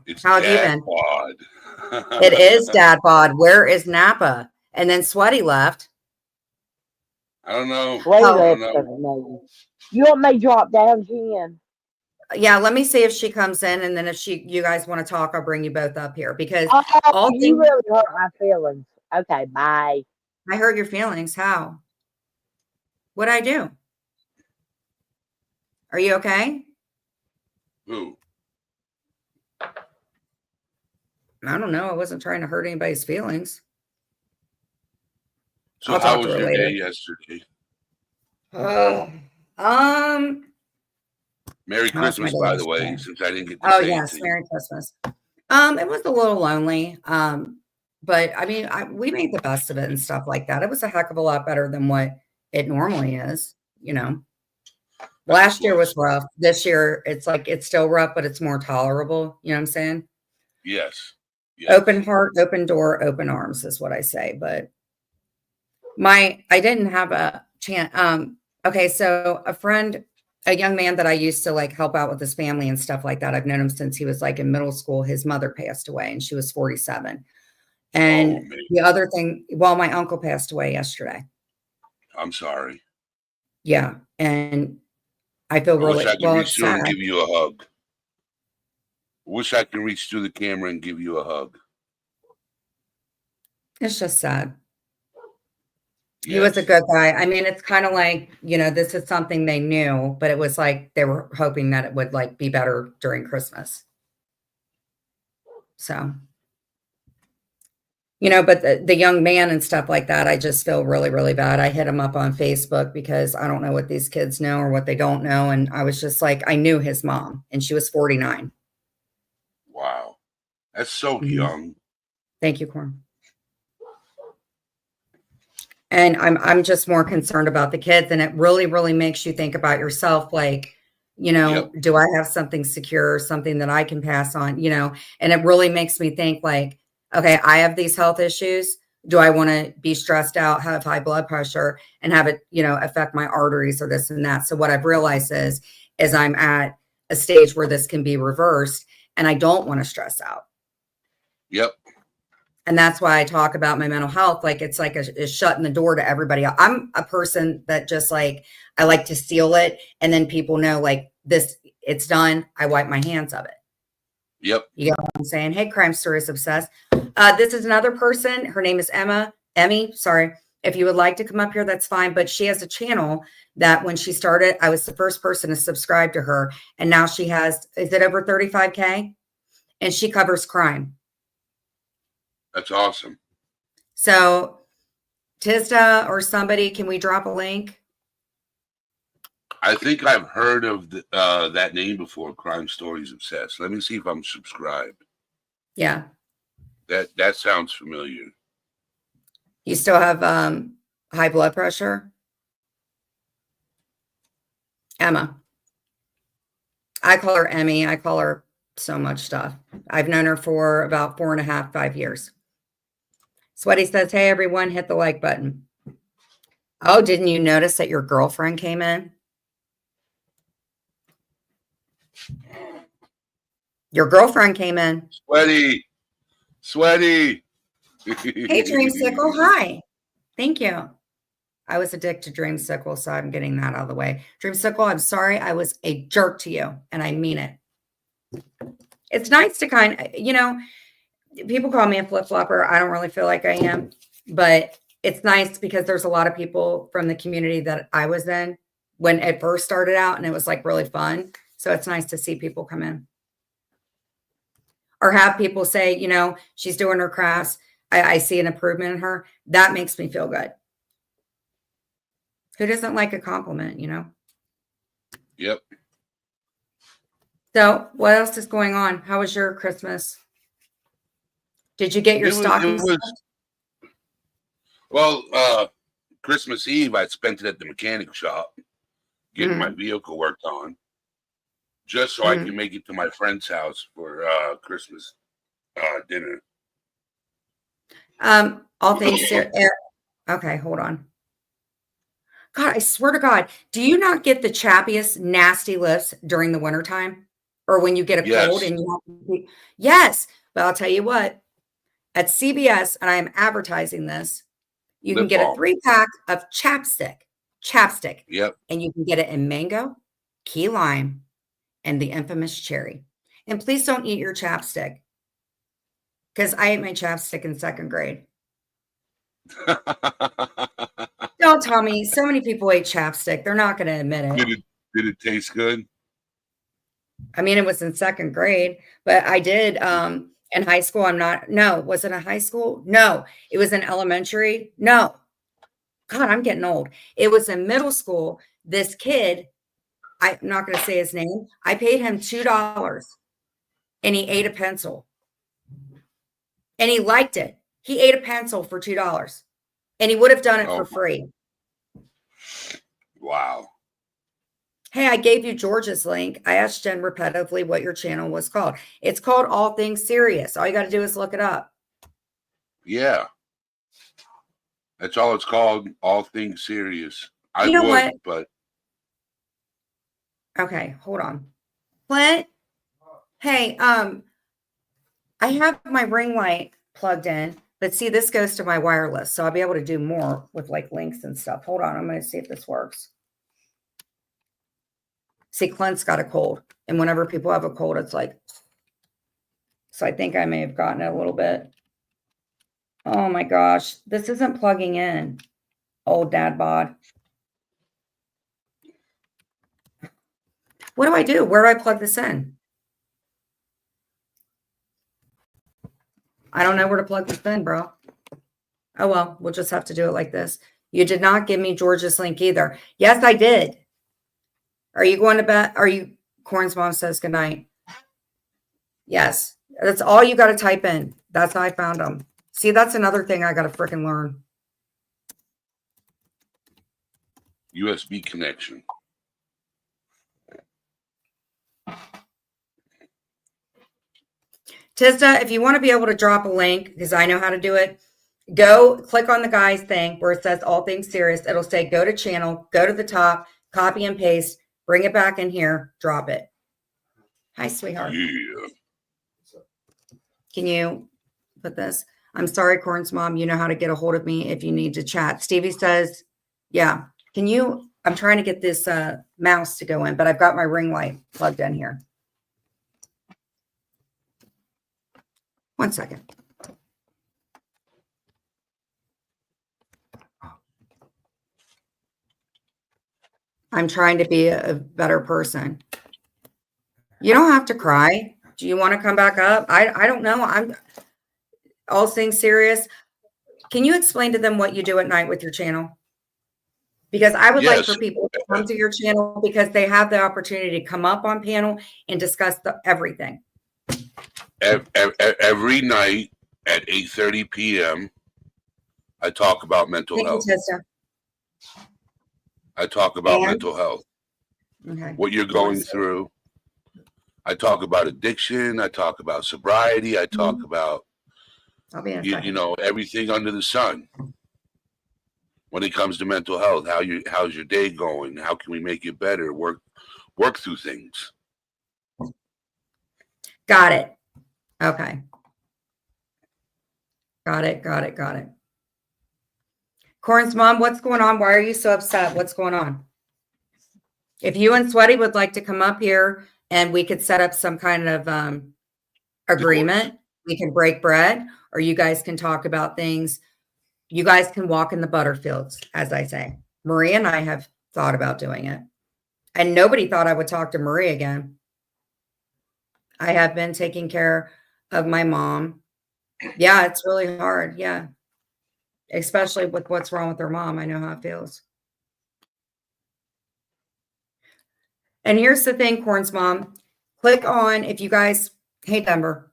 It's How have you Dad been? Bod. It is Dad Bod. Where is Napa? And then Sweaty left. I don't know. Wait I Oh, don't up, know. you want me to drop down, Jen? yeah. Let me see if she comes in, and then if you guys want to talk, I'll bring you both up here because Oh, all you things. really hurt my feelings. Okay, bye. I hurt your feelings. How? What'd I do? Are you okay? Who? I don't know. I wasn't trying to hurt anybody's feelings. So I'll how talk to was her your later. day yesterday? Merry How was my Christmas, day by the way, yesterday? since I didn't get to Oh say it yes, to you. Merry Christmas. It was a little lonely. But I mean, we made the best of it and stuff like that. It was a heck of a lot better than what it normally is, Last year was rough. This year, it's still rough, but it's more tolerable. You know what I'm saying? Yes. Open heart, open door, open arms is what I say. But I didn't have a chance. Okay, so a young man that I used to like help out with his family and stuff like that. I've known him since he was like in middle school. His mother passed away and she was 47. Oh, And man. the other thing, well, my uncle passed away yesterday. I'm sorry. Yeah. And I feel I wish really, I could well, reach it's through sad. and give you a hug. Wish I could reach through the camera and give you a hug. It's just sad. Yes. He was a good guy. I mean, it's kind of like, this is something they knew, but it was like they were hoping that it would like be better during Christmas. So, but the young man and stuff like that, I just feel really, really bad. I hit him up on Facebook because I don't know what these kids know or what they don't know. And I was just like, I knew his mom and she was 49. Wow. That's so young. Thank you, Corn. And I'm just more concerned about the kids, and it really, really makes you think about yourself. Like, Yep. do I have something secure, something that I can pass on? And it really makes me think like, okay, I have these health issues. Do I want to be stressed out, have high blood pressure, and have it, affect my arteries or this and that? So what I've realized is I'm at a stage where this can be reversed, and I don't want to stress out. Yep. And that's why I talk about my mental health. Like it's like is shutting the door to everybody else. I'm a person that just like, I like to seal it. And then people know like this, it's done. I wipe my hands of it. Yep. You know what I'm saying? Hey, Crime Stories Obsessed. This is another person. Her name is Emmy. Sorry. If you would like to come up here, that's fine. But she has a channel that when she started, I was the first person to subscribe to her. And now she has, is it over 35K? And she covers crime. That's awesome. So Tizda or somebody, can we drop a link? I think I've heard of that name before, Crime Stories Obsessed. Let me see if I'm subscribed. Yeah. That sounds familiar. You still have high blood pressure? Emma. I call her Emmy. I call her so much stuff. I've known her for about 4.5, 5 years. Sweaty says, hey, everyone, hit the like button. Oh, didn't you notice that your girlfriend came in? Your girlfriend came in. Sweaty. Hey, Dreamsicle. Hi. Thank you. I was addicted to Dreamsicle, so I'm getting that out of the way. Dreamsicle, I'm sorry. I was a jerk to you, and I mean it. It's nice to people call me a flip-flopper. I don't really feel like I am, but it's nice because there's a lot of people from the community that I was in when it first started out, and it was like really fun. So it's nice to see people come in or have people say, she's doing her crafts. I see an improvement in her. That makes me feel good. Who doesn't like a compliment, Yep. So what else is going on? How was your Christmas? Did you get your stockings? Well, Christmas Eve, I spent it at the mechanic shop getting my vehicle worked on just so I can make it to my friend's house for Christmas dinner. All things okay, hold on. God, I swear to God, do you not get the chappiest, nasty lifts during the wintertime? Or when you get a cold and you have to yes, but I'll tell you what, at CVS, and I am advertising this, you can get a 3-pack of chapstick. Yep. And you can get it in mango, key lime, and the infamous cherry. And please don't eat your chapstick. Because I ate my chapstick in 2nd grade. Don't tell me. So many people ate chapstick. They're not going to admit it. Did it taste good? I mean, it was in 2nd grade, but I did in high school. Was it a high school? No, it was in elementary. No. God, I'm getting old. It was in middle school. This kid, I'm not going to say his name. I paid him $2 and he ate a pencil and he liked it. He ate a pencil for $2 and he would have done it for free. Wow. Hey, I gave you George's link. I asked Jen repetitively what your channel was called. It's called All Things Serious. All you got to do is look it up. Yeah. That's all it's called. All things serious. I You know would, what? but Okay, hold on. What? Hey, I have my ring light plugged in, but see, this goes to my wireless, so I'll be able to do more with like links and stuff. Hold on, I'm going to see if this works. See, Clint's got a cold, and whenever people have a cold, it's like, so I think I may have gotten it a little bit. Oh my gosh, this isn't plugging in. Old dad bod. What do I do? Where do I plug this in? I don't know where to plug this in, bro. Oh, well, we'll just have to do it like this. You did not give me George's link either. Yes, I did. Are you going to bed? Are you? Corn's mom says good night. Yes, that's all you got to type in. That's how I found them. See, that's another thing I got to freaking learn. USB connection. Tista, if you want to be able to drop a link, because I know how to do it, go click on the guy's thing where it says all things serious. It'll say go to channel, go to the top, copy and paste, bring it back in here, drop it. Hi, sweetheart. Yeah. Can you put this? I'm sorry, Corn's mom. You know how to get a hold of me if you need to chat. Stevie says, yeah. Can you? I'm trying to get this mouse to go in, but I've got my ring light plugged in here. 1 second. I'm trying to be a better person. You don't have to cry. Do you want to come back up? I don't know. I'm all things serious. Can you explain to them what you do at night with your channel? Because I would like for people to come to your channel because they have the opportunity to come up on panel and discuss everything. Every night at 8:30 p.m., I talk about mental health. I talk about mental health. Okay. What you're going through. I talk about addiction. I talk about sobriety. I talk about, you know, everything under the sun. When it comes to mental health, how's your day going? How can we make it better? Work through things. Got it. Okay. Got it. Corn's mom, what's going on? Why are you so upset? What's going on? If you and Sweaty would like to come up here and we could set up some kind of agreement, we can break bread, or you guys can talk about things. You guys can walk in the butterfields, as I say. Maria and I have thought about doing it. And nobody thought I would talk to Maria again. I have been taking care of my mom. Yeah, it's really hard. Yeah. Especially with what's wrong with her mom. I know how it feels. And here's the thing, Corn's mom. Click on, if you guys, hey, Denver,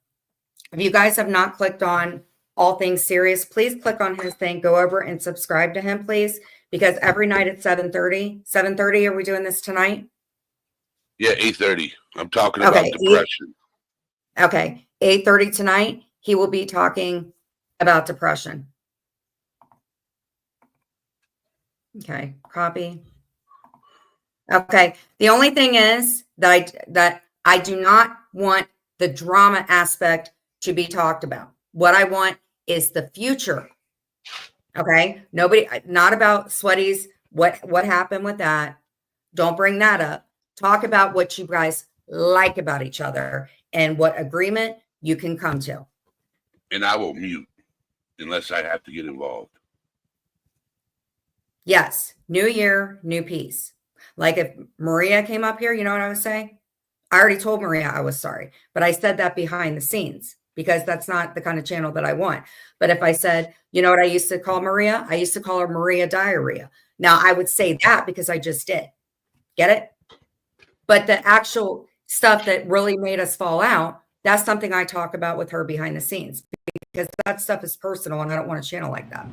if you guys have not clicked on All Things Serious, please click on his thing. Go over and subscribe to him, please. Because every night at 7:30, are we doing this tonight? Yeah, 8:30. I'm talking about depression. Okay, 8:30 tonight. He will be talking about depression. Okay, copy. Okay, the only thing is that I do not want the drama aspect to be talked about. What I want is the future. Okay, not about Sweaty's, what happened with that. Don't bring that up. Talk about what you guys like about each other and what agreement you can come to. And I will mute unless I have to get involved. Yes, new year, new peace. Like if Maria came up here, you know what I would say? I already told Maria I was sorry, but I said that behind the scenes because that's not the kind of channel that I want. But if I said, you know what I used to call Maria? I used to call her Maria Diarrhea. Now I would say that because I just did. Get it? But the actual stuff that really made us fall out, that's something I talk about with her behind the scenes because that stuff is personal and I don't want a channel like that.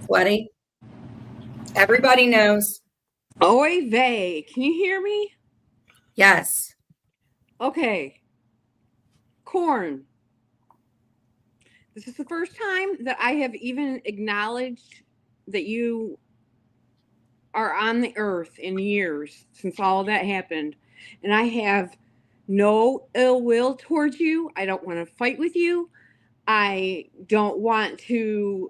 Sweaty. Everybody knows. Oy vey. Can you hear me? Yes. Okay. Corn. This is the first time that I have even acknowledged that you are on the earth in years since all of that happened. And I have no ill will towards you. I don't want to fight with you. I don't want to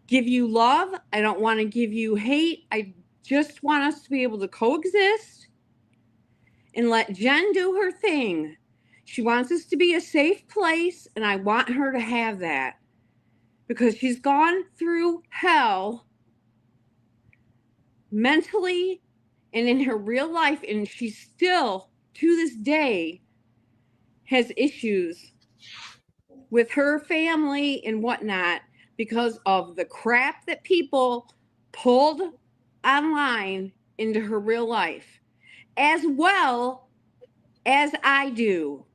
give you love. I don't want to give you hate. I just want us to be able to coexist and let Jen do her thing. She wants us to be a safe place, and I want her to have that because she's gone through hell mentally and in her real life, and she still, to this day, has issues with her family and whatnot because of the crap that people pulled online into her real life, as well as I do.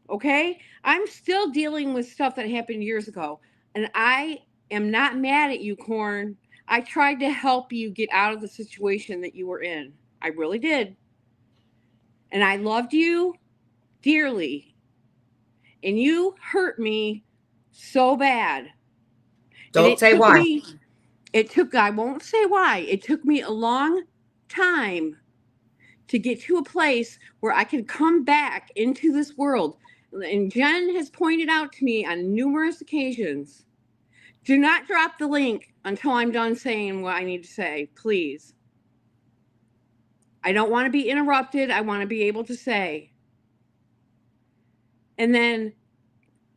Okay? I'm still dealing with stuff that happened years ago, and I am not mad at you, Corn. I tried to help you get out of the situation that you were in. I really did. And I loved you dearly. And you hurt me so bad. Don't say why. I won't say why. It took me a long time to get to a place where I can come back into this world. And Jen has pointed out to me on numerous occasions, do not drop the link until I'm done saying what I need to say, please. I don't want to be interrupted. I want to be able to say. And then,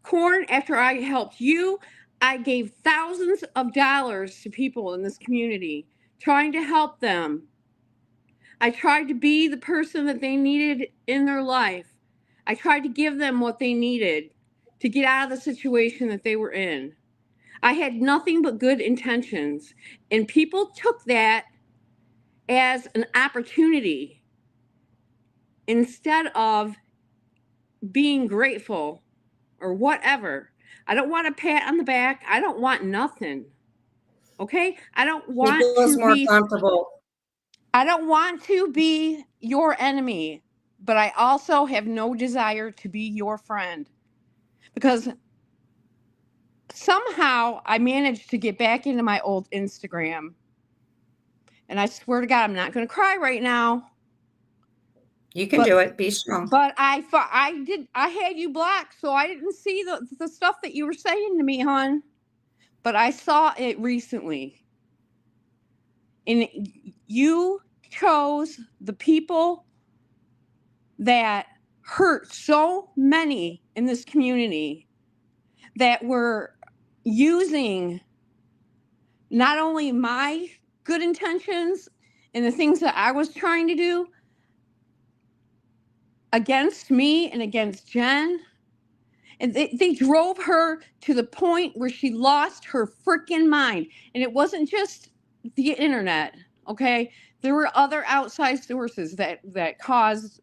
Corn, after I helped you, I gave thousands of dollars to people in this community, trying to help them. I tried to be the person that they needed in their life. I tried to give them what they needed to get out of the situation that they were in. I had nothing but good intentions, and people took that as an opportunity instead of being grateful or whatever. I don't want a pat on the back. I don't want nothing. Okay? I don't want to be your enemy, but I also have no desire to be your friend. Because somehow I managed to get back into my old Instagram. And I swear to God, I'm not going to cry right now. You can do it. Be strong. But I had you blocked, so I didn't see the stuff that you were saying to me, hon. But I saw it recently. And you chose the people that hurt so many in this community that were using not only my good intentions and the things that I was trying to do against me and against Jen. And they drove her to the point where she lost her freaking mind. And it wasn't just the internet, okay? There were other outside sources that caused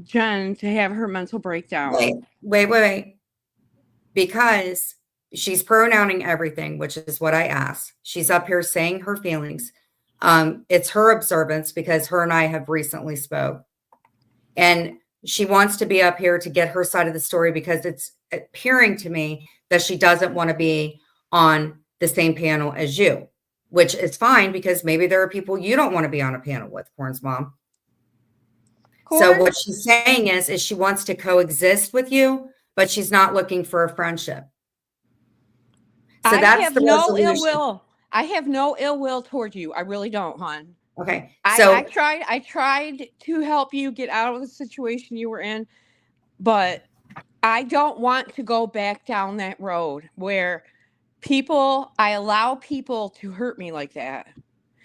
Jen to have her mental breakdown. Wait. Because she's pronouncing everything, which is what I asked. She's up here saying her feelings. It's her observance because her and I have recently spoke. And she wants to be up here to get her side of the story because it's appearing to me that she doesn't want to be on the same panel as you, which is fine because maybe there are people you don't want to be on a panel with, Corn's mom. Corn? So what she's saying is she wants to coexist with you, but she's not looking for a friendship. So that's the resolution. Ill will. I have no ill will toward you. I really don't, hon. Okay. So I tried to help you get out of the situation you were in, but I don't want to go back down that road where I allow people to hurt me like that.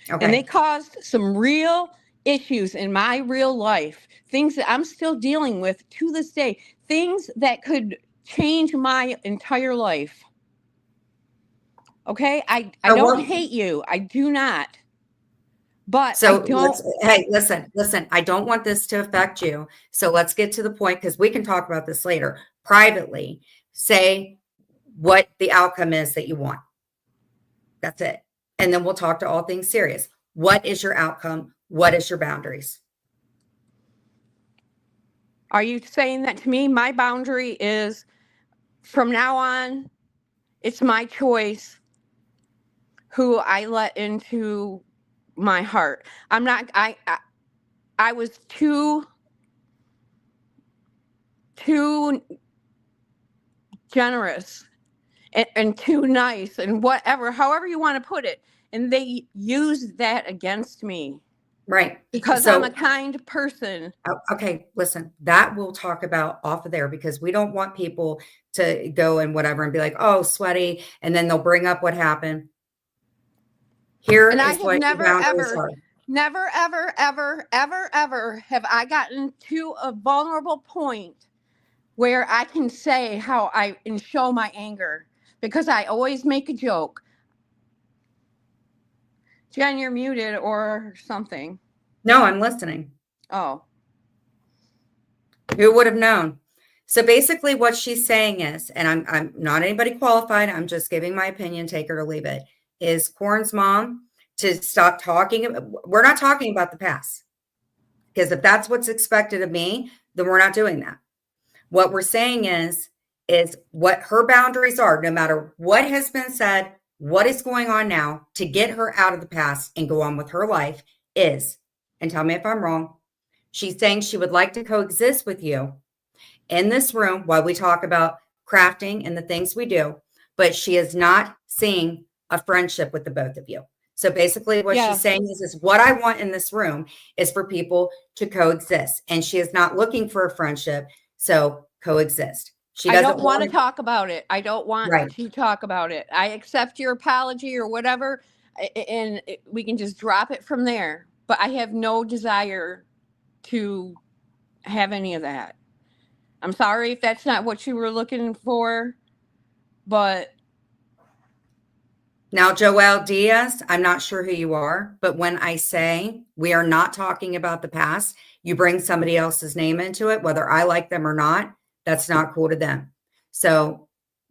Okay. And they caused some real issues in my real life, things that I'm still dealing with to this day, things that could change my entire life. Okay? I don't hate you. I do not. But so hey, listen, I don't want this to affect you. So let's get to the point because we can talk about this later. Privately, say what the outcome is that you want. That's it. And then we'll talk to all things serious. What is your outcome? What is your boundaries? Are you saying that to me? My boundary is from now on, It's my choice who I let into my heart. I was too generous and too nice and whatever, however you want to put it. And they used that against me Right. because I'm a kind person. Okay, listen, that we'll talk about off of there because we don't want people to go and whatever and be like, oh, sweaty. And then they'll bring up what happened. Here And I is have what your boundaries are. never, ever have I gotten to a vulnerable point where I can say how and show my anger, because I always make a joke. Jen, you're muted or something. No, I'm listening. Oh. Who would have known? So basically what she's saying is, and I'm not anybody qualified, I'm just giving my opinion, take it or leave it, is Corn's mom to stop talking. We're not talking about the past. Because if that's what's expected of me, then we're not doing that. What we're saying is what her boundaries are, no matter what has been said, what is going on now to get her out of the past and go on with her life is, and tell me if I'm wrong, she's saying she would like to coexist with you in this room while we talk about crafting and the things we do, but she is not seeing a friendship with the both of you. So basically what she's saying is what I want in this room is for people to coexist. And she is not looking for a friendship. So coexist. She doesn't I don't want to talk about it. I don't want Right. to talk about it. I accept your apology or whatever, and we can just drop it from there. But I have no desire to have any of that. I'm sorry if that's not what you were looking for, but Now, Joelle Diaz, I'm not sure who you are, but when I say we are not talking about the past, you bring somebody else's name into it, whether I like them or not, that's not cool to them. So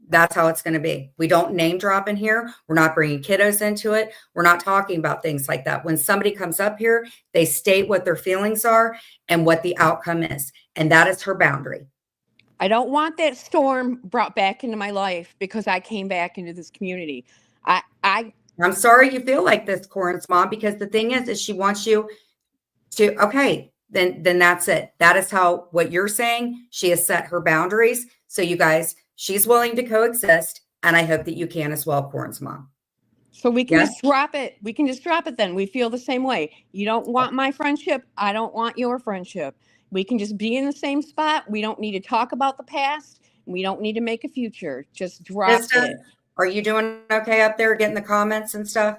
that's how it's going to be. We don't name drop in here. We're not bringing kiddos into it. We're not talking about things like that. When somebody comes up here, they state what their feelings are and what the outcome is. And that is her boundary. I don't want that storm brought back into my life because I came back into this community. I'm sorry you feel like this, Corin's mom, because the thing is she wants you to, okay, then that's it. That is how, what you're saying, she has set her boundaries. So you guys, she's willing to coexist. And I hope that you can as well, Corin's mom. So we can just drop it. We can just drop it then. We feel the same way. You don't want my friendship. I don't want your friendship. We can just be in the same spot. We don't need to talk about the past. We don't need to make a future. Just drop it. Are you doing okay up there getting the comments and stuff?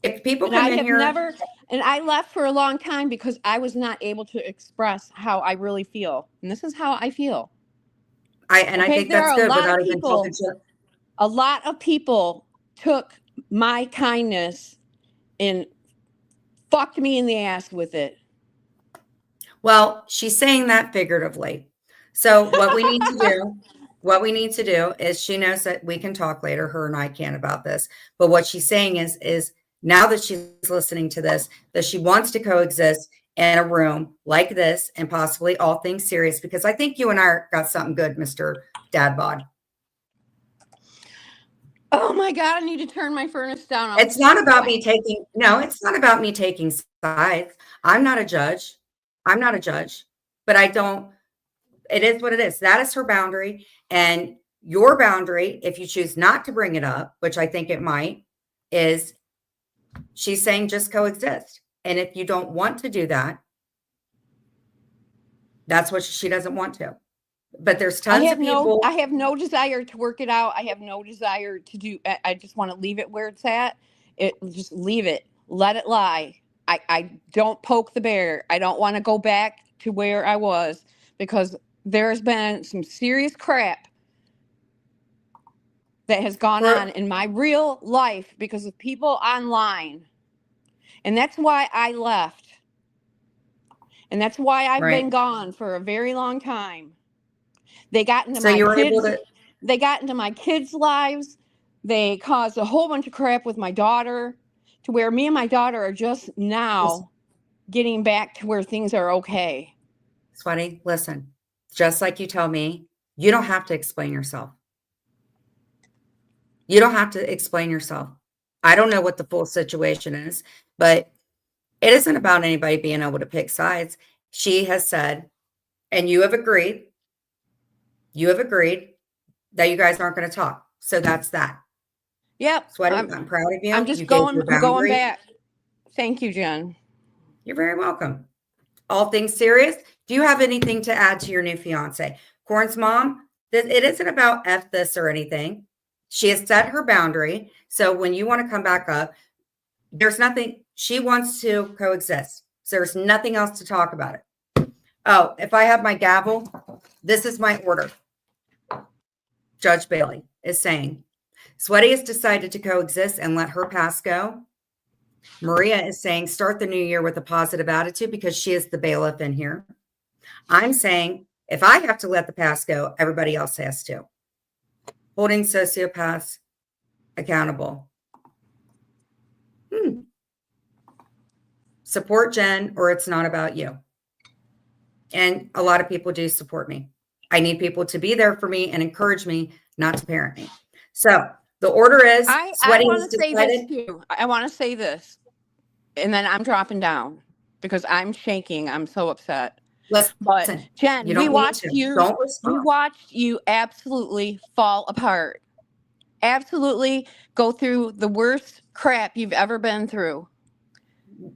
If people come in here. And I left for a long time because I was not able to express how I really feel. And this is how I feel. I think that's good without even talking to. A lot of people took my kindness and fucked me in the ass with it. Well, she's saying that figuratively. So what we need to do is she knows that we can talk later, her and I can, about this. But what she's saying is now that she's listening to this, that she wants to coexist in a room like this and possibly all things serious, because I think you and I got something good, Mr. Dad Bod. Oh my God, I need to turn my furnace down. It's not about me taking sides. I'm not a judge. But it is what it is. That is her boundary. And your boundary, if you choose not to bring it up, which I think it might, is she's saying just coexist. And if you don't want to do that, that's what she doesn't want to. But there's tons of people. I have no desire to work it out. I have no desire to do. I just want to leave it where it's at. Just leave it. Let it lie. I don't poke the bear. I don't want to go back to where I was, because there's been some serious crap that has gone on in my real life because of people online. And that's why I left. And that's why I've been gone for a very long time. They got into they got into my kids' lives. They caused a whole bunch of crap with my daughter, to where me and my daughter are just now getting back to where things are okay. Sweaty, listen, just like you tell me, you don't have to explain yourself. You don't have to explain yourself. I don't know what the full situation is, but it isn't about anybody being able to pick sides. She has said, and you have agreed that you guys aren't going to talk. So that's that. Yep. Sweaty, I'm proud of you. I'm just You gave your I'm going boundary. back. Thank you, Jen. You're very welcome. All things serious. Do you have anything to add to your new fiance? Corn's mom, it isn't about F this or anything. She has set her boundary. So when you want to come back up, there's nothing. She wants to coexist. So there's nothing else to talk about it. Oh, if I have my gavel, this is my order. Judge Bailey is saying, Sweaty has decided to coexist and let her past go. Maria is saying, start the new year with a positive attitude because she is the bailiff in here. I'm saying, if I have to let the past go, everybody else has to. Holding sociopaths accountable. Support Jen, or it's not about you. And a lot of people do support me. I need people to be there for me and encourage me, not to parent me. So the order is, I want to say this too. I want to say this, and then I'm dropping down because I'm shaking. I'm so upset. Listen, But Jen, we watched you absolutely fall apart. Absolutely go through the worst crap you've ever been through.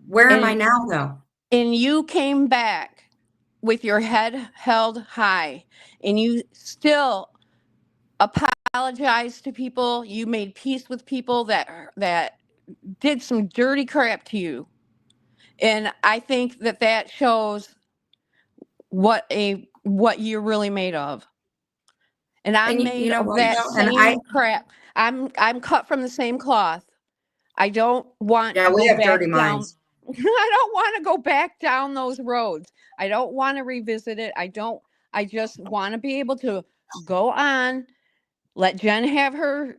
Where am I now, though? And you came back with your head held high, and you still apologized to people. You made peace with people that did some dirty crap to you. And I think that shows what you're really made of. And I'm made of that same crap. I'm cut from the same cloth. I don't want to we go have dirty back down. minds. I don't want to go back down those roads. I don't want to revisit it. I just want to be able to go on, let Jen have her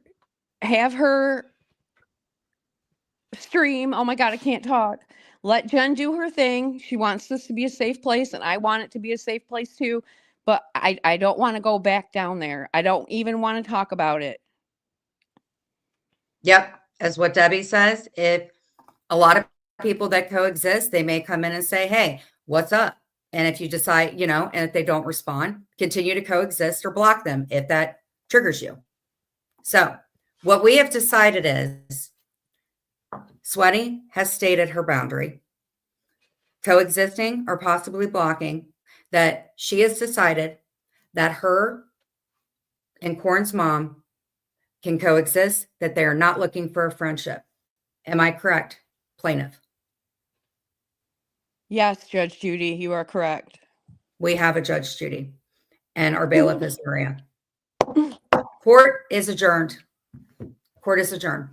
stream. Oh my God, I can't talk. Let Jen do her thing. She wants this to be a safe place, and I want it to be a safe place too. But I don't want to go back down there. I don't even want to talk about it. Yep. As what Debbie says, if a lot of people that coexist, they may come in and say, hey, what's up? And if you decide, and if they don't respond, continue to coexist or block them if that triggers you. So what we have decided is Sweaty has stated her boundary. Coexisting or possibly blocking, that she has decided that her and Corn's mom can coexist, that they are not looking for a friendship. Am I correct, plaintiff? Yes, Judge Judy, you are correct. We have a Judge Judy, and our bailiff is Maria. Court is adjourned. Court is adjourned.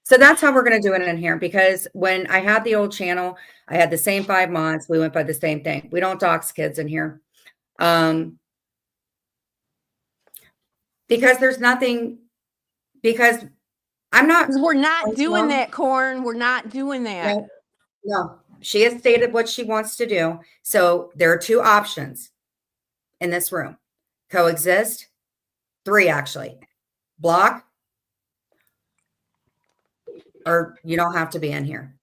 So that's how we're going to do it in here, because when I had the old channel, I had the same 5 mods. We went by the same thing. We don't dox kids in here. Because there's nothing, because I'm not. We're not doing that, Corn. We're not doing that. No, she has stated what she wants to do. So there are 2 options in this room. Coexist, 3 actually. Block, or you don't have to be in here.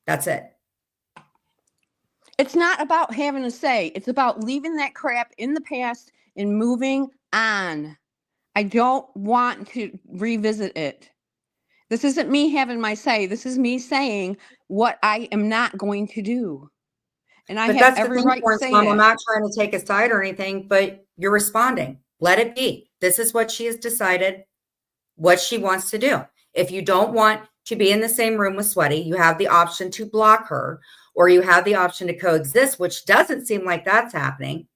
That's it. It's not about having a say. It's about leaving that crap in the past and moving on. I don't want to revisit it. This isn't me having my say. This is me saying what I am not going to do. And I have every right to say that. I'm not trying to take a side or anything, but you're responding. Let it be. This is what she has decided, what she wants to do. If you don't want to be in the same room with Sweaty, you have the option to block her, or you have the option to coexist, which doesn't seem like that's happening.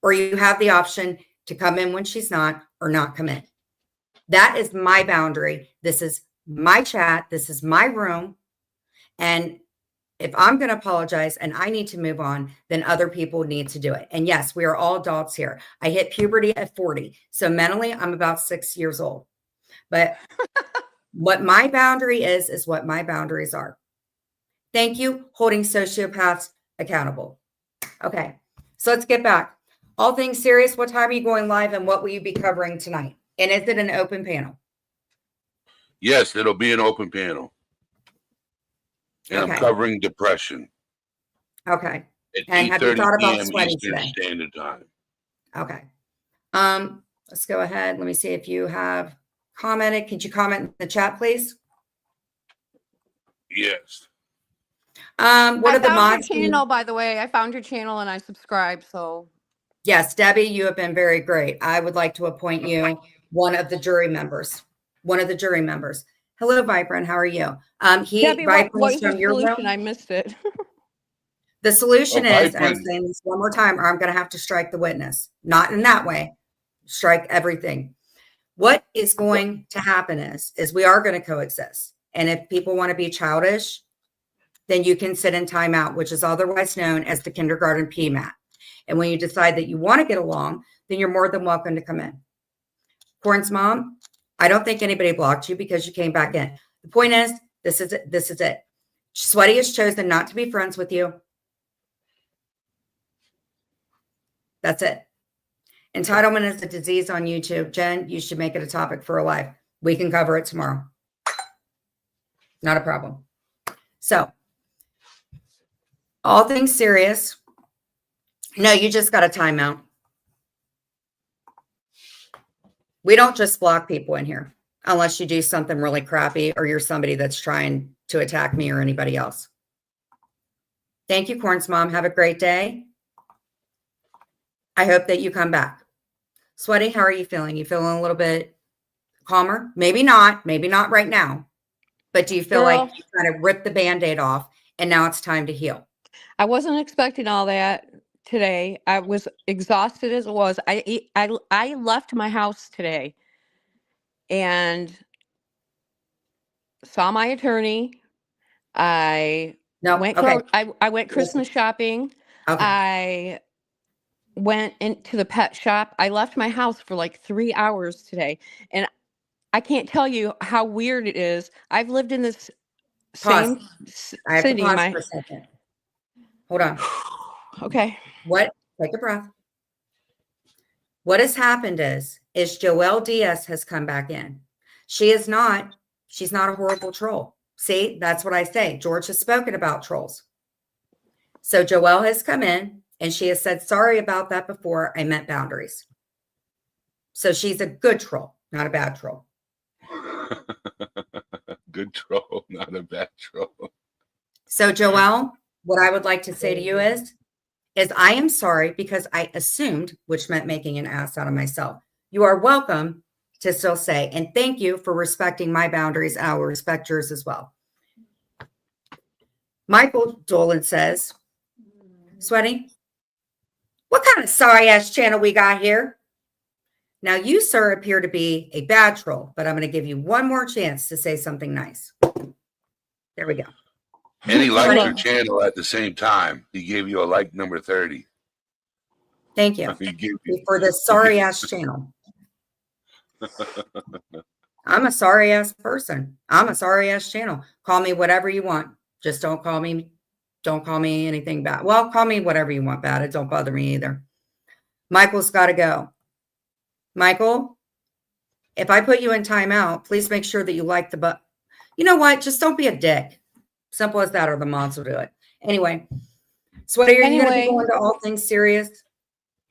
Or you have the option to come in when she's not, or not come in. That is my boundary. This is my chat. This is my room. And if I'm going to apologize and I need to move on, then other people need to do it. And yes, we are all adults here. I hit puberty at 40. So mentally, I'm about 6 years old. But what my boundary is what my boundaries are. Thank you, holding sociopaths accountable. Okay, so let's get back. All things serious, what time are you going live and what will you be covering tonight? And is it an open panel? Yes, it'll be an open panel. And Okay. I'm covering depression Okay. at And have you 8:30 thought about p.m. sweating Eastern today? Standard Time. Okay. Let's go ahead. Let me see if you have commented. Could you comment in the chat, please? Yes. What I are the found mods? your channel, by the way. I found your channel and I subscribed. So Yes, Debbie, you have been very great. I would like to appoint you one of the jury members. One of the jury members. Hello, Vibrant. How are you? Debbie, Vibrant what is is your from your room. solution? I missed it. The solution is, and I'm Vibrant. saying this one more time, or I'm going to have to strike the witness. Not in that way. Strike everything. What is going to happen is we are going to coexist. And if people want to be childish, then you can sit in timeout, which is otherwise known as the kindergarten PMAT. And when you decide that you want to get along, then you're more than welcome to come in. Corn's mom, I don't think anybody blocked you because you came back in. The point is, this is it. This is it. Sweaty has chosen not to be friends with you. That's it. Entitlement is a disease on YouTube. Jen, you should make it a topic for a live. We can cover it tomorrow. Not a problem. So, all things serious. No, you just got a timeout. We don't just block people in here unless you do something really crappy or you're somebody that's trying to attack me or anybody else. Thank you, Corn's mom. Have a great day. I hope that you come back. Sweaty, how are you feeling? You feeling a little bit calmer? Maybe not right now. But do you feel Girl, like you kind of ripped the Band-Aid off and now it's time to heal? I wasn't expecting all that today. I was exhausted as it was. I left my house today and saw my attorney. I No, went okay. I went Christmas shopping. Okay. I went into the pet shop. I left my house for like 3 hours today. And I can't tell you how weird it is. I've lived in this Pause. same I have to city. pause for a second. Hold on. Okay. Take a breath. What has happened is Joelle Diaz has come back in. She's not a horrible troll. See, that's what I say. George has spoken about trolls. So Joelle has come in and she has said, sorry about that before. I meant boundaries. So she's a good troll, not a bad troll. Good troll, not a bad troll. So Joelle, what I would like to say to you is I am sorry because I assumed, which meant making an ass out of myself. You are welcome to still say, and thank you for respecting my boundaries. I will respect yours as well. Michael Dolan says, Sweaty, what kind of sorry ass channel we got here? Now you, sir, appear to be a bad troll, but I'm going to give you one more chance to say something nice. There we go. And he liked your channel at the same time. He gave you a like number 30. Thank you for the sorry ass channel. I'm a sorry ass person. I'm a sorry ass channel. Call me whatever you want. Just don't call me anything bad. Well, call me whatever you want bad. It don't bother me either. Michael's got to go. Michael, if I put you in timeout, please make sure that you like the button. You know what? Just don't be a dick. Simple as that, or the mods will do it. Anyway, Sweaty, are you going to be going to all things serious?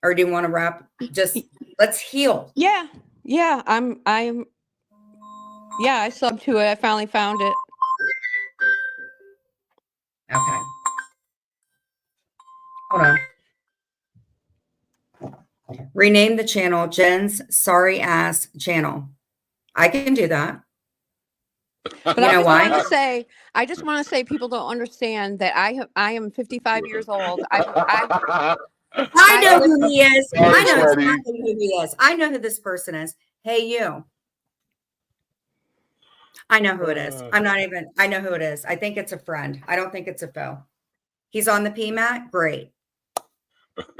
Or do you want to wrap? Just let's heal. Yeah. Yeah. I subbed to it. I finally found it. Okay. Hold on. Rename the channel Jen's Sorry Ass Channel. I can do that. But you know why? I just want to say people don't understand that I am 55 years old. I know who he is. I know Sweaty. exactly who he is. I know who this person is. Hey, you. I know who it is. I know who it is. I think it's a friend. I don't think it's a foe. He's on the PMAT. Great.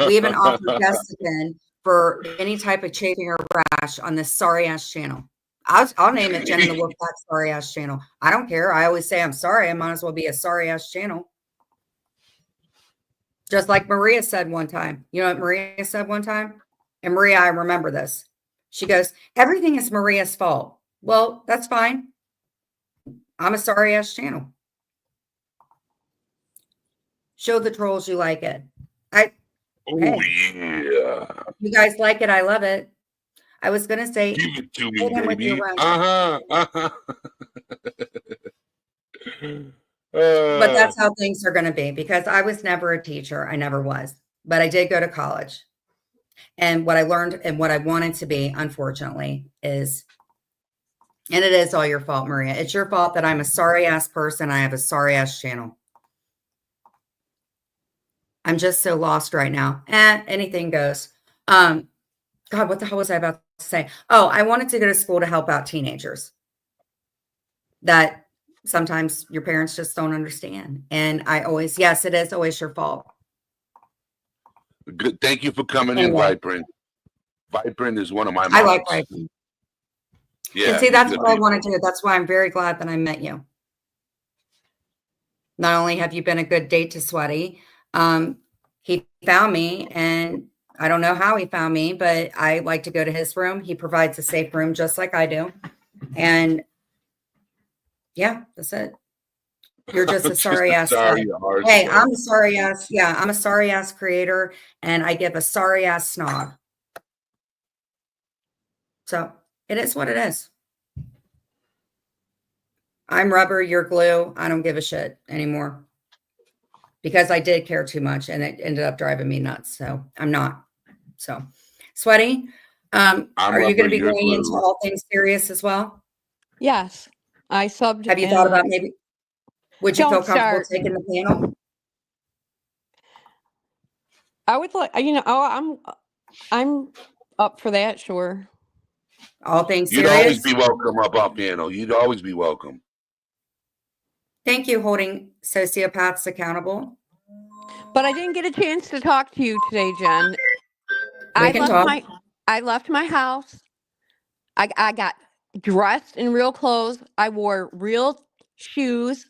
We even offer Desitin for any type of chafing or rash on this sorry ass channel. I'll name it Jen and the Wolfpack sorry ass channel. I don't care. I always say I'm sorry. I might as well be a sorry ass channel. Just like Maria said one time. You know what Maria said one time? And Maria, I remember this. She goes, everything is Maria's fault. Well, that's fine. I'm a sorry ass channel. Show the trolls you like it. Oh, Hey, yeah. you guys like it. I love it. I was going to say, Give it to me, hit him with your baby. wrench. But that's how things are going to be because I was never a teacher. I never was. But I did go to college. And what I learned and what I wanted to be, unfortunately, is, and it is all your fault, Maria. It's your fault that I'm a sorry ass person. I have a sorry ass channel. I'm just so lost right now. Anything goes. God, what the hell was I about to say? Oh, I wanted to go to school to help out teenagers that sometimes your parents just don't understand. And I always, yes, it is always your fault. Good. Thank you for coming Anyway. in, Vibrant. Vibrant is one of my moms. I like Vibrant. Yeah. And see, that's what I want to do. That's why I'm very glad that I met you. Not only have you been a good date to Sweaty, he found me, and I don't know how he found me, but I like to go to his room. He provides a safe room just like I do. And yeah, that's it. You're just a sorry ass. Hey, I'm a sorry ass. Yeah, I'm a sorry ass creator, and I give a sorry ass snob. So it is what it is. I'm rubber, you're glue. I don't give a shit anymore because I did care too much, and it ended up driving me nuts. So I'm not. So, Sweaty, are you going to be going into all things serious as well? Yes, I subbed. Have you thought about maybe? Would you feel comfortable taking the panel? I would like, I'm up for that. Sure. All things serious. You'd always be welcome up on panel. You'd always be welcome. Thank you, holding sociopaths accountable. But I didn't get a chance to talk to you today, Jen. I left my house. I got dressed in real clothes. I wore real shoes.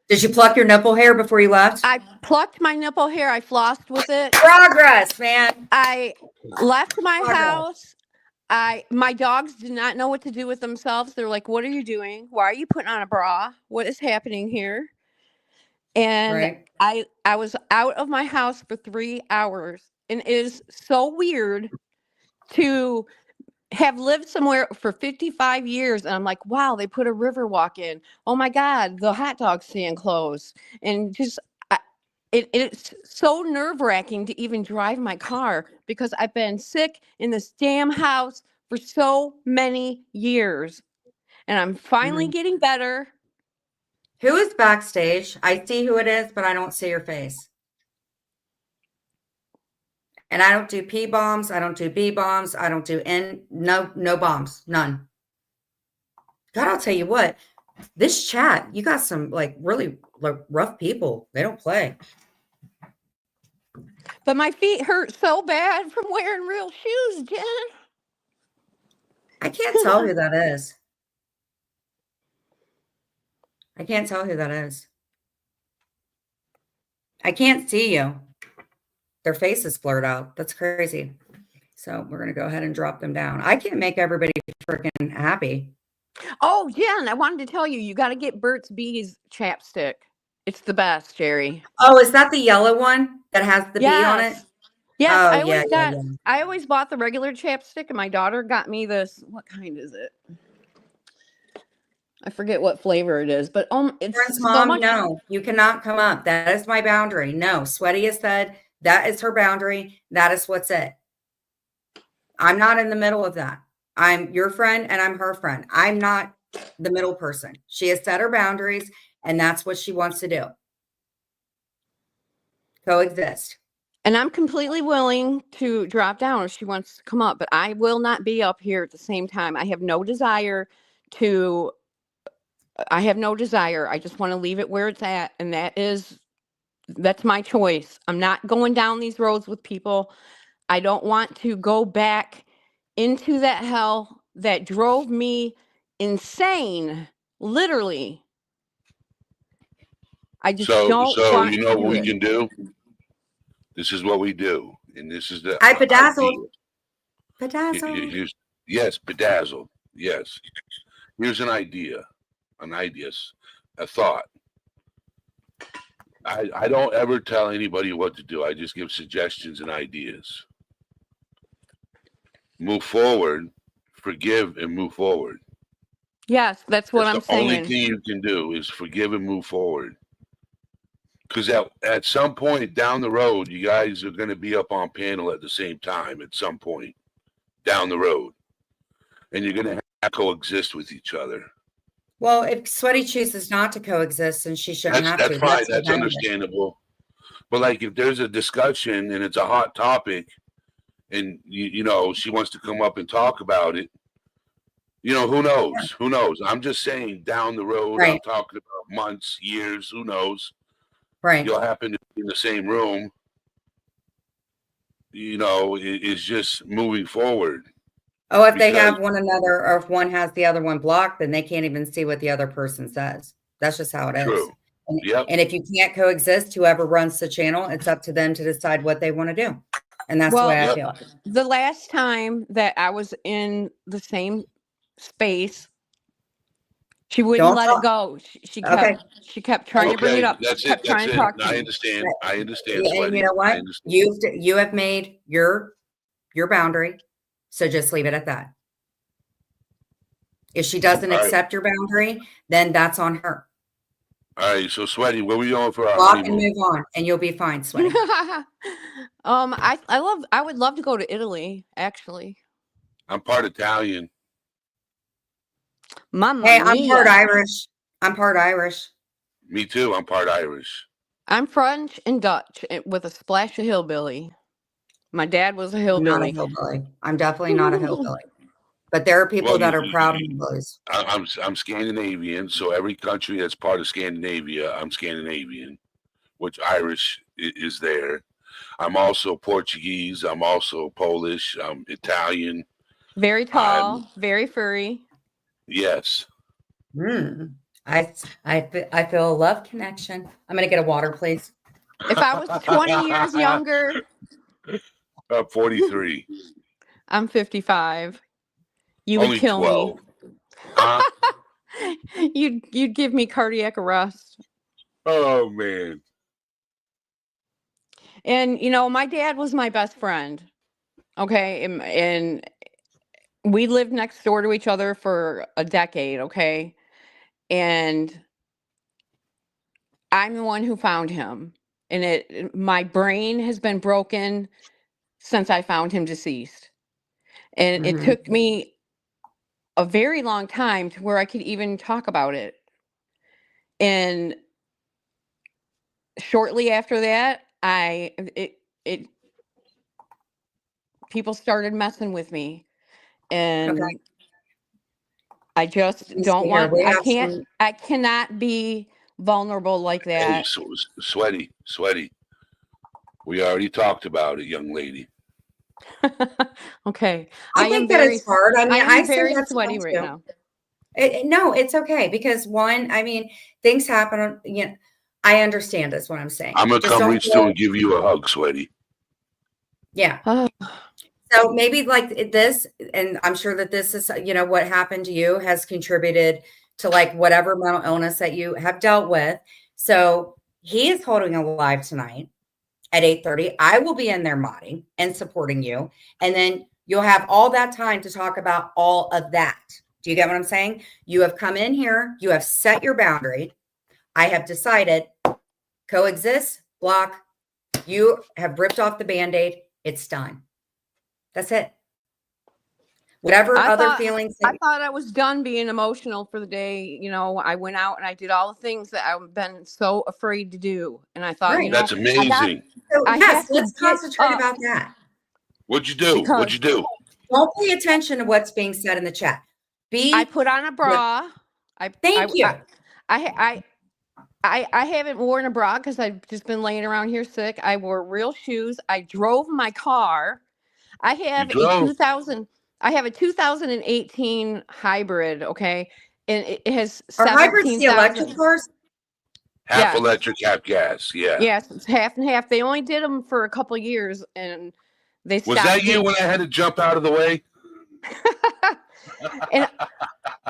Did you pluck your nipple hair before you left? I plucked my nipple hair. I flossed with it. Progress, man. I left my house. My dogs did not know what to do with themselves. They're like, "What are you doing? Why are you putting on a bra? What is happening here?" And I was out of my house for 3 hours, and it is so weird to have lived somewhere for 55 years, and I'm like, wow, they put a river walk in. Oh my God, the hot dog stand closed. And just, it's so nerve-wracking to even drive my car because I've been sick in this damn house for so many years. And I'm finally getting better. Who is backstage? I see who it is, but I don't see your face. And I don't do P bombs. I don't do B bombs. I don't do no bombs. None. God, I'll tell you what, this chat, you got some like really rough people. They don't play. But my feet hurt so bad from wearing real shoes, Jen. I can't tell who that is. I can't tell who that is. I can't see you. Their face is blurred out. That's crazy. So we're going to go ahead and drop them down. I can't make everybody freaking happy. Oh, Jen, I wanted to tell you, you got to get Burt's Bees chapstick. It's the best, Jerry. Oh, is that the yellow one that has the bee on it? Yes, oh, I always bought the regular chapstick, and my daughter got me this. What kind is it? I forget what flavor it is, but it's Friends, Mom, no, you cannot come up. That is my boundary. No, Sweaty has said that is her boundary. That is what's it. I'm not in the middle of that. I'm your friend and I'm her friend. I'm not the middle person. She has set her boundaries, and that's what she wants to do. Coexist. And I'm completely willing to drop down if she wants to come up, but I will not be up here at the same time. I have no desire. I just want to leave it where it's at. And that's my choice. I'm not going down these roads with people. I don't want to go back into that hell that drove me insane, literally. I just don't want you know to what we can do? This is what we do, and this is the I bedazzled. idea. Bedazzled. Here's, yes, bedazzled. Yes. Here's an idea, a thought. I don't ever tell anybody what to do. I just give suggestions and ideas. Move forward, forgive, and move forward. Yes, that's what I'm The only saying. thing you can do is forgive and move forward. Because at some point down the road, you guys are going to be up on panel at the same time at some point down the road. And you're going to have to coexist with each other. Well, if Sweaty chooses not to coexist, then she shouldn't have That's to. fine. That's understandable. But like if there's a discussion and it's a hot topic and, you know, she wants to come up and talk about it, you know, who knows? Yeah. Who knows? I'm just saying down the road, Right. I'm talking about months, years, who knows? Right. You'll happen to be in the same room. You know, it's just moving forward. Oh, if they Because- have one another, or if one has the other one blocked, then they can't even see what the other person says. That's just how it is. True. And, Yep. and if you can't coexist, whoever runs the channel, it's up to them to decide what they want to do. And that's the way I Well, feel. The last time that I was in the same space, she wouldn't Don't let talk. it go. She Okay. kept trying to bring Okay, it up. that's She it. kept trying That's to it. talk to I me. understand. I understand. And Sweaty. you know I what? understand. You have made your boundary. So just leave it at that. If she doesn't All right. accept your boundary, then that's on her. All right. So, Sweaty, where we going for our Block and honeymoon? move on, and you'll be fine, Sweaty. I would love to go to Italy, actually. I'm part Italian. Mamma Hey, I'm part mia. Irish. I'm part Irish. Me too. I'm part Irish. I'm French and Dutch with a splash of hillbilly. My dad was a I'm not a hillbilly. hillbilly. I'm definitely not a hillbilly. But there are people Well, that are proud of hillbillies. I'm Scandinavian, so every country that's part of Scandinavia, I'm Scandinavian, which Irish is there. I'm also Portuguese. I'm also Polish. I'm Italian. Very tall, very furry. Yes. I feel a love connection. I'm gonna get a water, please. If I was 20 years younger, 43. I'm 55. You Only would kill 12. me. Huh? You'd give me cardiac arrest. Oh man. And you know, my dad was my best friend. Okay, and we lived next door to each other for a decade, okay? And I'm the one who found him. And my brain has been broken since I found him deceased. And it took me a very long time to where I could even talk about it. And shortly after that, people started messing with me. And Okay. I just Let's don't see here. want, We have some- I cannot be vulnerable like Hey, that. so sweaty. We already talked about it, young lady. Okay. I think that it's hard. I mean, I I am say very that's sweaty fine right too. now. No, it's okay because one, I mean, things happen. You know, I understand is what I'm saying. I'm gonna Just come don't reach feel- through and give you a hug, sweaty. Yeah. Oh, So maybe like this, and I'm sure that this is, you know, what happened to you has contributed to like whatever mental illness that you have dealt with. So he is holding a live tonight at 8:30. I will be in there modding and supporting you. And then you'll have all that time to talk about all of that. Do you get what I'm saying? You have come in here, you have set your boundary. I have decided coexist, block. You have ripped off the Band-Aid. It's done. That's it. Whatever I other thought- feelings. I thought I was done being emotional for the day. You know, I went out and I did all the things that I've been so afraid to do. And I thought, Right. you know, That's amazing. So, I yes, have to let's get concentrate up. about that. What'd you do? Because- What'd you do? Don't pay attention to what's being said in the chat. I put on a bra. Thank you. I haven't worn a bra because I've just been laying around here sick. I wore real shoes. I drove my car. I have drove? a 2018 hybrid, okay? And it has Are hybrids the 17,000. electric cars? Half Yeah. electric, half gas. Yeah. Yes, it's half and half. They only did them for a couple of years, and they Was stopped. that you when I had to jump out of the way? And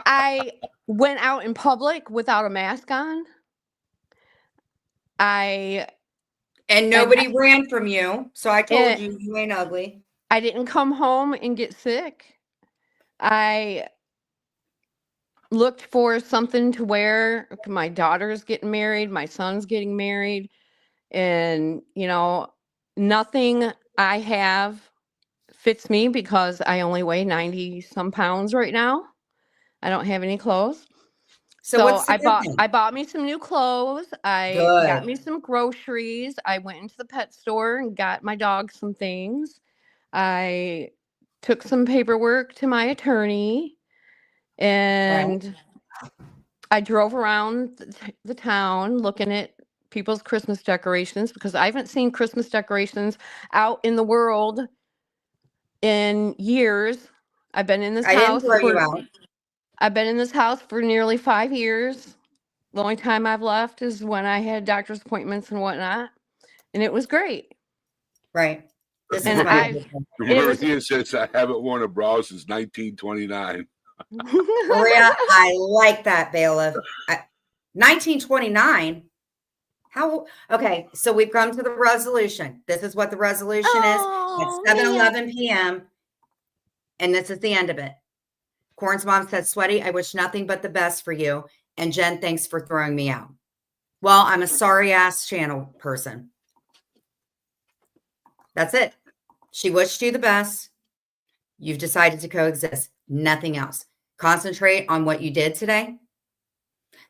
I went out in public without a mask on. And And nobody ran from you. So I told and you, you ain't ugly. I didn't come home and get sick. I looked for something to wear. My daughter's getting married, my son's getting married, and nothing I have fits me because I only weigh 90 some pounds right now. I don't have any clothes. So what's the I good thing? bought me some new clothes. I got Good. me some groceries. I went into the pet store and got my dog some things. I took some paperwork to my attorney, and I drove around the town looking at people's Christmas decorations because I haven't seen Christmas decorations out in the world in years. I've been in this I didn't house throw you for out. I've been in this house for nearly 5 years. The only time I've left is when I had doctor's appointments and whatnot, and it was great. Right. This is And my I've it was Maria says I haven't worn a bra since 1929. Maria, I like that, bailiff. 1929. How? Okay, so we've come to the resolution. This is what the resolution is. Oh, It's 7 man. 11 p.m. And this is the end of it. Corn's mom said, Sweaty, I wish nothing but the best for you. And Jen, thanks for throwing me out. Well, I'm a sorry ass channel person. That's it. She wished you the best. You've decided to coexist. Nothing else. Concentrate on what you did today.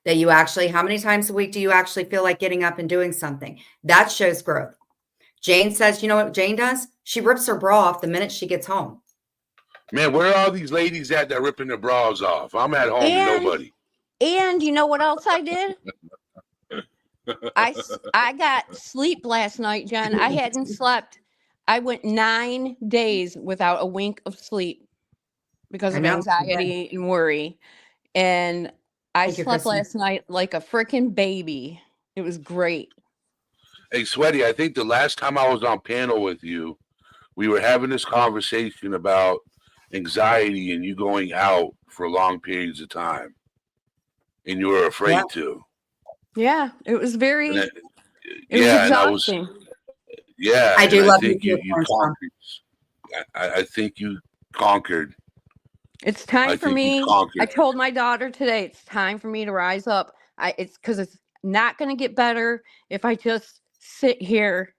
That you actually, how many times a week do you actually feel like getting up and doing something? That shows growth. Jane says, you know what Jane does? She rips her bra off the minute she gets home. Man, where are all these ladies at that ripping their bras off? I'm at home and nobody. And you know what else I did? I got sleep last night, Jen. I hadn't slept. I went 9 days without a wink of sleep because of anxiety and worry. And I slept last night like a freaking baby. It was great. Hey, Sweaty, I think the last time I was on panel with you, we were having this conversation about anxiety and you going out for long periods of time. And you were afraid to. Yeah, it was very it was exhausting. I do love you. You conquered. I think you conquered. It's time for me. I told my daughter today, it's time for me to rise up. It's because it's not going to get better if I just sit here,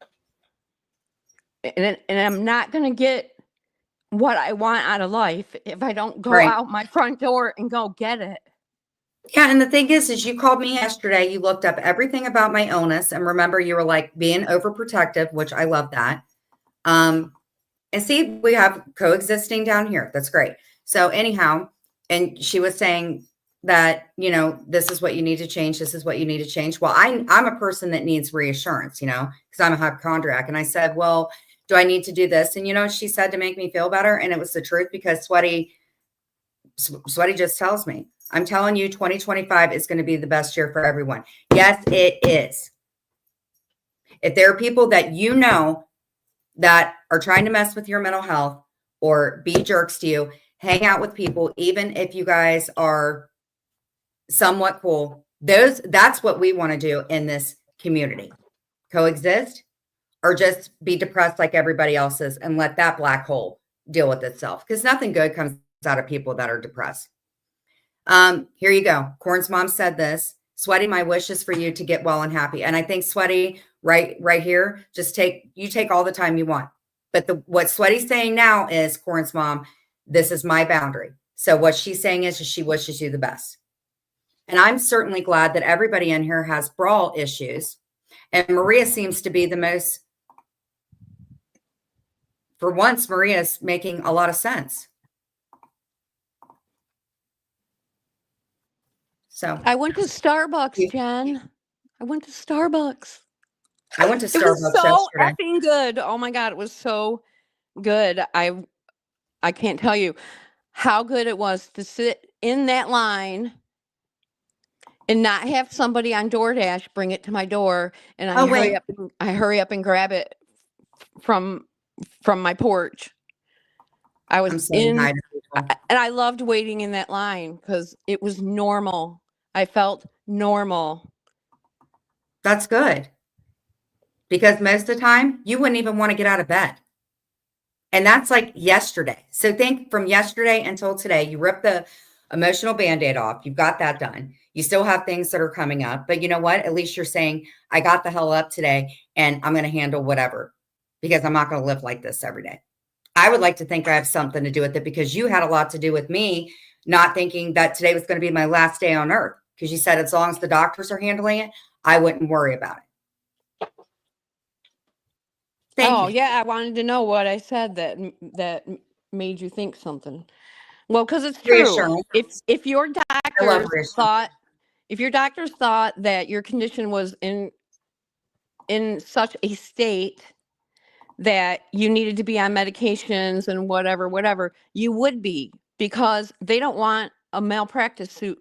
and I'm not going to get what I want out of life if I don't go out my front door and go get it. Yeah, and the thing is you called me yesterday. You looked up everything about my illness, and remember, you were like being overprotective, which I love that. And see, we have coexisting down here. That's great. So anyhow, and she was saying that, this is what you need to change. This is what you need to change. Well, I'm a person that needs reassurance, because I'm a hypochondriac. And I said, well, do I need to do this? And she said to make me feel better. And it was the truth because Sweaty just tells me, I'm telling you, 2025 is going to be the best year for everyone. Yes, it is. If there are people that that are trying to mess with your mental health or be jerks to you, hang out with people, even if you guys are somewhat cool. That's what we want to do in this community. Coexist or just be depressed like everybody else is and let that black hole deal with itself because nothing good comes out of people that are depressed. Here you go. Corn's mom said this. Sweaty, my wish is for you to get well and happy. And I think Sweaty, right here, take all the time you want. But what Sweaty's saying now is, Corn's mom, this is my boundary. So what she's saying is she wishes you the best. And I'm certainly glad that everybody in here has brawl issues. And Maria seems to be the most, for once, Maria's making a lot of sense. So I went to Starbucks, Jen. I went to Starbucks. It was so yesterday. Effing good. Oh my God, it was so good. I can't tell you how good it was to sit in that line and not have somebody on DoorDash bring it to my door, and Oh, wait. I hurry up and grab it from my porch. I I'm was saying hi in, to people. and I loved waiting in that line because it was normal. I felt normal. That's good. Because most of the time, you wouldn't even want to get out of bed. And that's like yesterday. So think from yesterday until today, you ripped the emotional Band-Aid off. You've got that done. You still have things that are coming up. But you know what? At least you're saying, I got the hell up today and I'm going to handle whatever because I'm not going to live like this every day. I would like to think I have something to do with it because you had a lot to do with me not thinking that today was going to be my last day on earth. Because you said as long as the doctors are handling it, I wouldn't worry about it. Thank you. Yeah, I wanted to know what I said that made you think something. Well, because it's true. Reassurance. If your I love doctors reassurance. thought that your condition was in such a state that you needed to be on medications and whatever, you would be, because they don't want a malpractice suit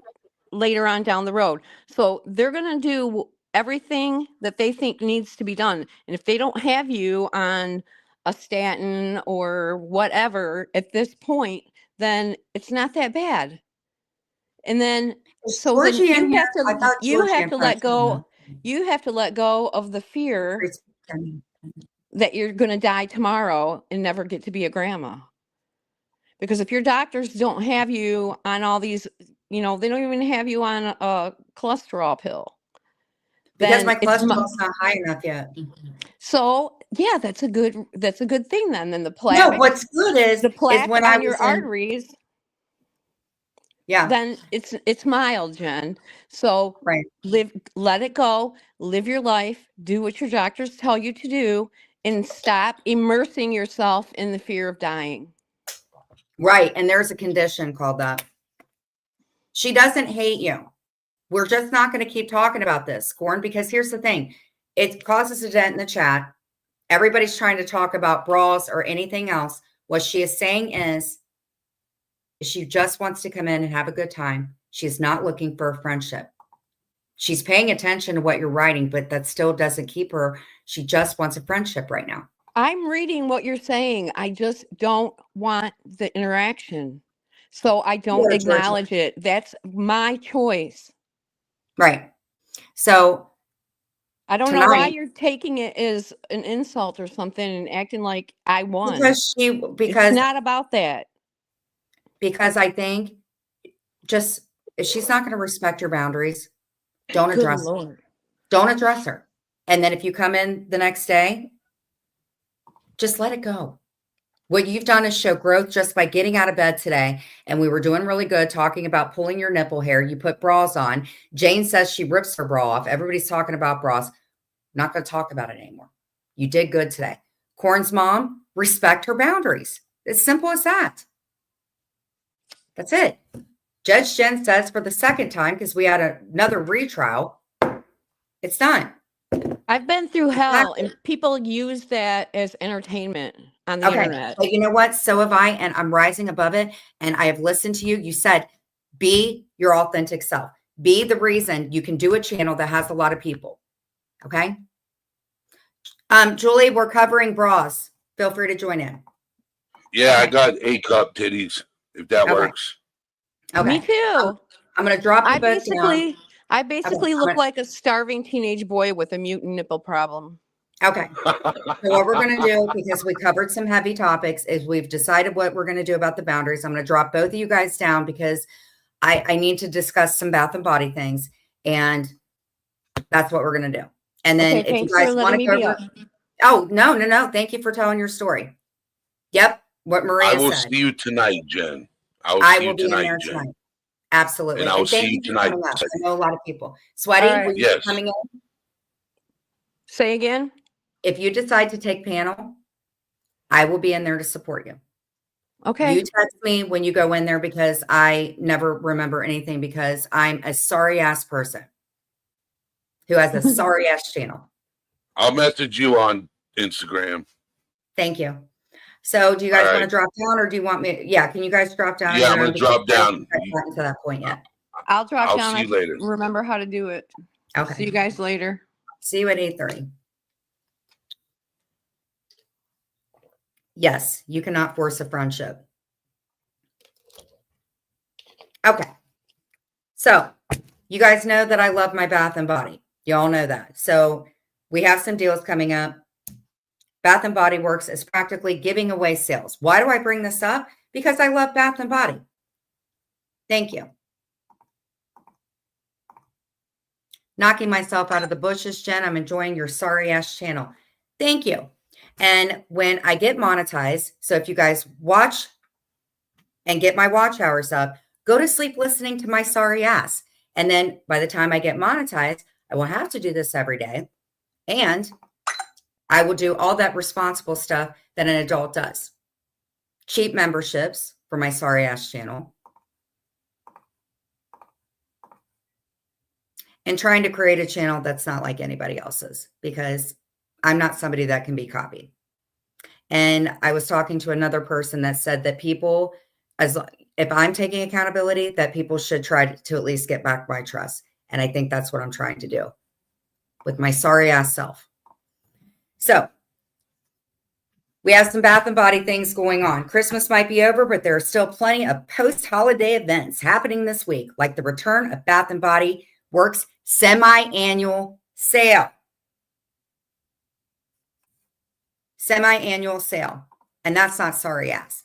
later on down the road. So they're going to do everything that they think needs to be done. And if they don't have you on a statin or whatever at this point, then it's not that bad. And then so then Georgie in you here? have I to thought Georgie let impressed go. You have to let go of the fear me. that you're going to die tomorrow and never get to be a grandma. Because if your doctors don't have you on all these, they don't even have you on a cholesterol pill. Because then my cholesterol's not high enough yet. So yeah, that's a good thing then. Then the No, plaque, what's good is when I on your was in, arteries, yeah, then it's mild, Jen. So right. let it go, live your life, do what your doctors tell you to do, and stop immersing yourself in the fear of dying. Right. And there's a condition called that. She doesn't hate you. We're just not going to keep talking about this, Corn, because here's the thing. It causes a dent in the chat. Everybody's trying to talk about bras or anything else. What she is saying is she just wants to come in and have a good time. She's not looking for a friendship. She's paying attention to what you're writing, but that still doesn't keep her. She just wants a friendship right now. I'm reading what you're saying. I just don't want the interaction. So I don't acknowledge it. That's my choice. Right. So I don't know why you're taking it as an insult or something and acting like I won. Because it's not about that. Because I think just if she's not going to respect your boundaries, don't address her. Don't address her. And then if you come in the next day, just let it go. What you've done is show growth just by getting out of bed today. And we were doing really good talking about pulling your nipple hair. You put bras on. Jane says she rips her bra off. Everybody's talking about bras. Not going to talk about it anymore. You did good today. Corn's mom, respect her boundaries. It's simple as that. That's it. Judge Jen says for the second time, because we had another retrial, it's done. I've been through hell, and people use that as entertainment on the internet. But you know what? So have I, and I'm rising above it. And I have listened to you. You said, be your authentic self. Be the reason you can do a channel that has a lot of people. Okay. Julie, we're covering bras. Feel free to join in. Yeah, I got A-cup titties, if that works. Okay. Me too. I'm going to drop you both down. I basically look like a starving teenage boy with a mutant nipple problem. Okay. So what we're going to do, because we covered some heavy topics, is we've decided what we're going to do about the boundaries. I'm going to drop both of you guys down because I need to discuss some bath and body things. And that's what we're going to do. And then if you guys want to go over. Oh, no. Thank you for telling your story. Yep. What Maria said. I will see you tonight, Jen. I will be in there tonight. Absolutely. And I'll see you tonight. I know a lot of people. Sweaty, were you coming in? Say again? If you decide to take panel, I will be in there to support you. Okay. You text me when you go in there because I never remember anything because I'm a sorry ass person who has a sorry ass channel. I'll message you on Instagram. Thank you. So do you guys want to drop down or do you want me? Yeah. Can you guys drop down? Yeah, I'm going to drop down. I haven't gotten to that point yet. I'll drop I'll down. see I you later. remember how to do it. Okay. See you guys later. See you at 8:30. Yes, you cannot force a friendship. Okay. So you guys know that I love my Bath and Body. You all know that. So we have some deals coming up. Bath and Body Works is practically giving away sales. Why do I bring this up? Because I love Bath and Body. Thank you. Knocking myself out of the bushes, Jen. I'm enjoying your sorry ass channel. Thank you. And when I get monetized, so if you guys watch and get my watch hours up, go to sleep listening to my sorry ass. And then by the time I get monetized, I won't have to do this every day. And I will do all that responsible stuff that an adult does. Cheap memberships for my sorry ass channel. And trying to create a channel that's not like anybody else's, because I'm not somebody that can be copied. And I was talking to another person that said that people, if I'm taking accountability, that people should try to at least get back my trust. And I think that's what I'm trying to do with my sorry ass self. So we have some Bath and Body things going on. Christmas might be over, but there are still plenty of post-holiday events happening this week, like the return of Bath and Body Works semi-annual sale. Semi-annual sale. And that's not sorry ass.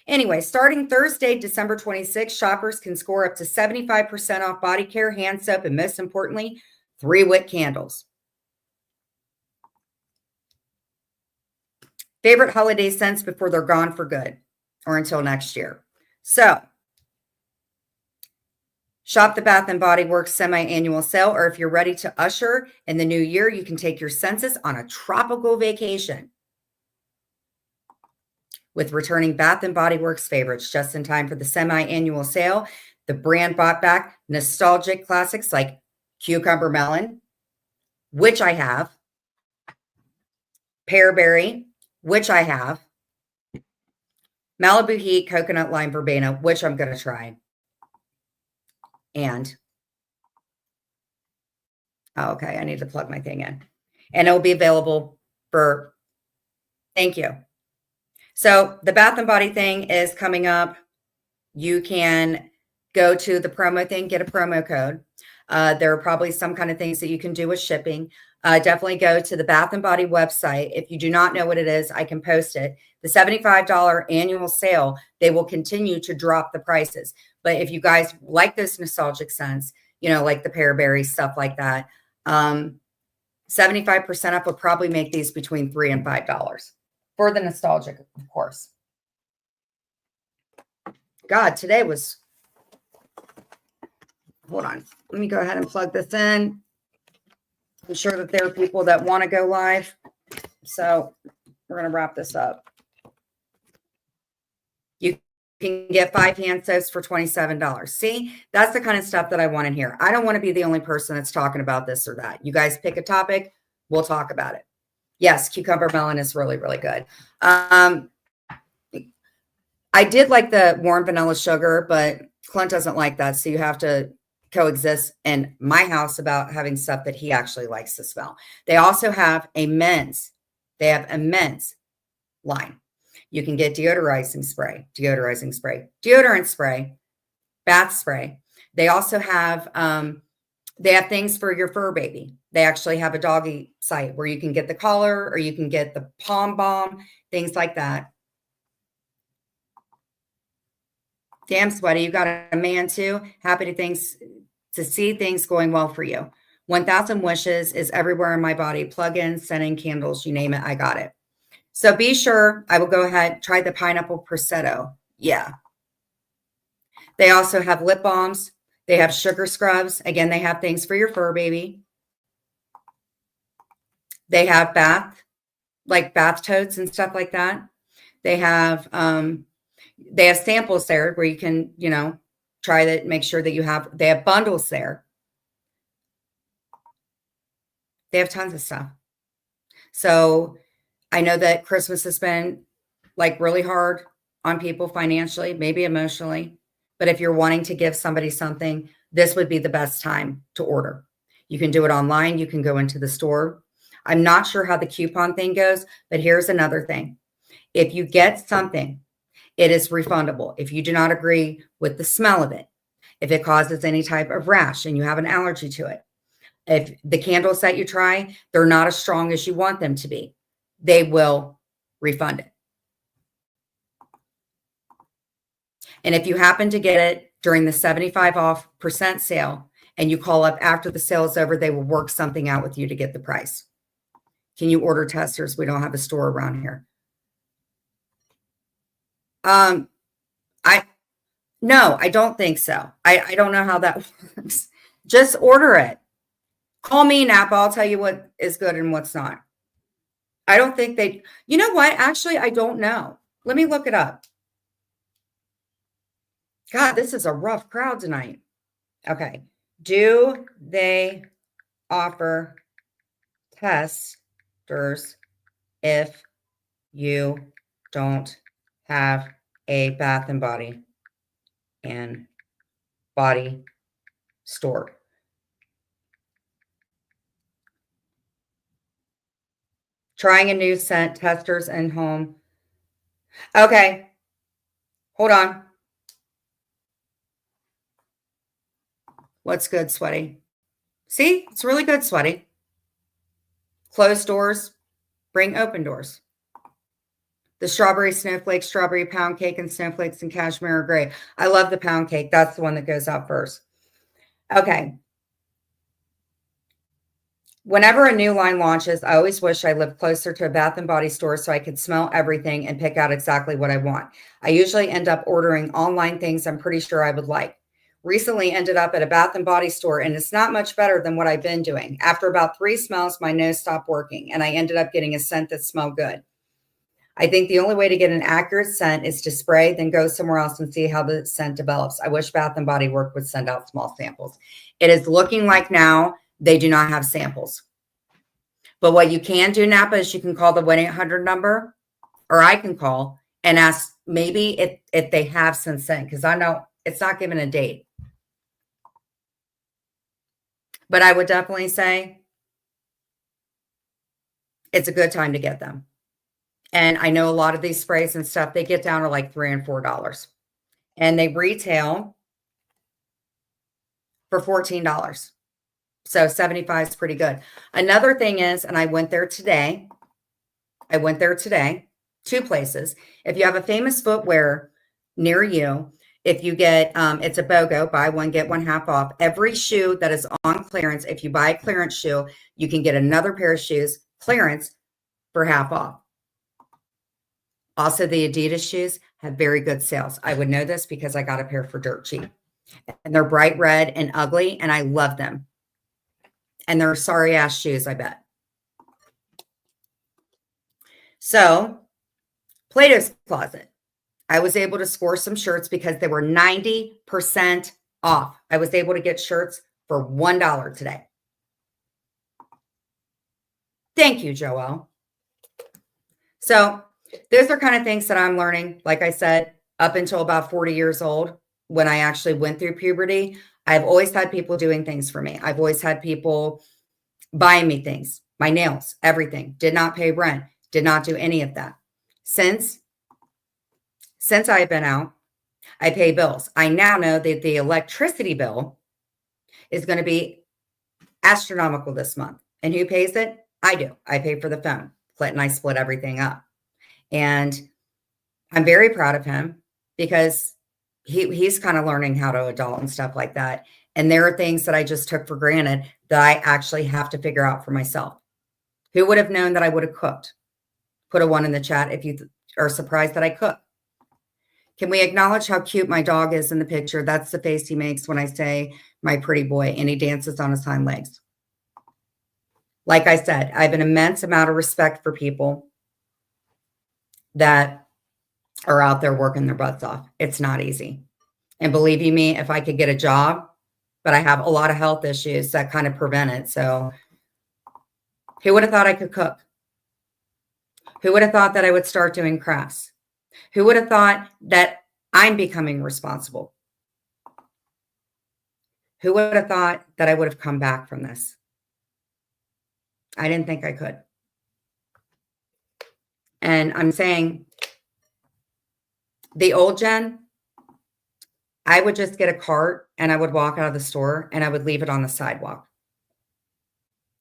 Anyway, starting Thursday, December 26th, shoppers can score up to 75% off body care, hand soap, and most importantly, 3-wick candles. Favorite holiday scents before they're gone for good or until next year. So shop the Bath and Body Works semi-annual sale, or if you're ready to usher in the new year, you can take your senses on a tropical vacation with returning Bath and Body Works favorites just in time for the semi-annual sale. The brand brought back nostalgic classics like Cucumber Melon, which I have, Pear Berry, which I have, Malibu Heat Coconut Lime Verbena, which I'm going to try. And, oh, okay, I need to plug my thing in. And it will be available for, thank you. So the Bath and Body thing is coming up. You can go to the promo thing, get a promo code. There are probably some kind of things that you can do with shipping. Definitely go to the Bath and Body website. If you do not know what it is, I can post it. The $75 annual sale, they will continue to drop the prices. But if you guys like those nostalgic scents, you know, like the pear berry, stuff like that, 75% up will probably make these between $3 and $5 for the nostalgic, of course. God, today was, hold on. Let me go ahead and plug this in. I'm sure that there are people that want to go live. So we're going to wrap this up. You can get 5 hand soaps for $27. See, that's the kind of stuff that I want in here. I don't want to be the only person that's talking about this or that. You guys pick a topic. We'll talk about it. Yes, cucumber melon is really, really good. I did like the warm vanilla sugar, but Clint doesn't like that. So you have to coexist in my house about having stuff that he actually likes to smell. They also have a men's. They have a men's line. You can get deodorizing spray, deodorant spray, bath spray. They also have things for your fur baby. They actually have a doggy site where you can get the collar or you can get the palm balm, things like that. Damn, Sweaty, you got a man too. Happy to see things going well for you. 1,000 Wishes is everywhere in my body. Plug-ins, sending candles, you name it, I got it. So be sure, I will go ahead, try the pineapple prosciutto. Yeah. They also have lip balms. They have sugar scrubs. Again, they have things for your fur baby. They have bath totes and stuff like that. They have samples there where you can, you know, try that, make sure that they have bundles there. They have tons of stuff. So I know that Christmas has been like really hard on people financially, maybe emotionally, but if you're wanting to give somebody something, this would be the best time to order. You can do it online. You can go into the store. I'm not sure how the coupon thing goes, but here's another thing. If you get something, it is refundable. If you do not agree with the smell of it, if it causes any type of rash and you have an allergy to it, if the candles that you try, they're not as strong as you want them to be, they will refund it. And if you happen to get it during the 75% sale and you call up after the sale is over, they will work something out with you to get the price. Can you order testers? We don't have a store around here. No, I don't think so. I don't know how that works. Just order it. Call me, Napa. I'll tell you what is good and what's not. I don't think they, you know what? Actually, I don't know. Let me look it up. God, this is a rough crowd tonight. Okay. Do they offer testers if you don't have a Bath and Body store? Trying a new scent, testers and home. Okay. Hold on. What's good, Sweaty? See, it's really good, Sweaty. Closed doors, bring open doors. The strawberry snowflakes, strawberry pound cake, and snowflakes and cashmere are great. I love the pound cake. That's the one that goes out first. Okay. Whenever a new line launches, I always wish I lived closer to a Bath and Body store so I could smell everything and pick out exactly what I want. I usually end up ordering online things I'm pretty sure I would like. Recently ended up at a Bath and Body store, and it's not much better than what I've been doing. After about 3 smells, my nose stopped working, and I ended up getting a scent that smelled good. I think the only way to get an accurate scent is to spray, then go somewhere else and see how the scent develops. I wish Bath and Body Works would send out small samples. It is looking like now they do not have samples. But what you can do, Napa, is you can call the 1-800 number, or I can call and ask maybe if they have since then, because I know it's not given a date. But I would definitely say it's a good time to get them. And I know a lot of these sprays and stuff, they get down to like $3 and $4. And they retail for $14. So 75 is pretty good. Another thing is, and I went there today, 2 places. If you have a Famous Footwear near you, if you get, it's a BOGO, buy one, get one half off. Every shoe that is on clearance, if you buy a clearance shoe, you can get another pair of shoes, clearance, for half off. Also, the Adidas shoes have very good sales. I would know this because I got a pair for dirt cheap. And they're bright red and ugly, and I love them. And they're sorry-ass shoes, I bet. So, Plato's Closet. I was able to score some shirts because they were 90% off. I was able to get shirts for $1 today. Thank you, Joelle. So, those are kind of things that I'm learning. Like I said, up until about 40 years old, when I actually went through puberty, I've always had people doing things for me. I've always had people buying me things, my nails, everything. Did not pay rent, did not do any of that. Since I've been out, I pay bills. I now know that the electricity bill is going to be astronomical this month. And who pays it? I do. I pay for the phone. Clint and I split everything up. And I'm very proud of him because he's kind of learning how to adult and stuff like that. And there are things that I just took for granted that I actually have to figure out for myself. Who would have known that I would have cooked? Put a 1 in the chat if you are surprised that I cook. Can we acknowledge how cute my dog is in the picture? That's the face he makes when I say my pretty boy, and he dances on his hind legs. Like I said, I have an immense amount of respect for people that are out there working their butts off. It's not easy. And believe you me, if I could get a job, but I have a lot of health issues that kind of prevent it. So who would have thought I could cook? Who would have thought that I would start doing crafts? Who would have thought that I'm becoming responsible? Who would have thought that I would have come back from this? I didn't think I could. And I'm saying the old Jen, I would just get a cart and I would walk out of the store and I would leave it on the sidewalk.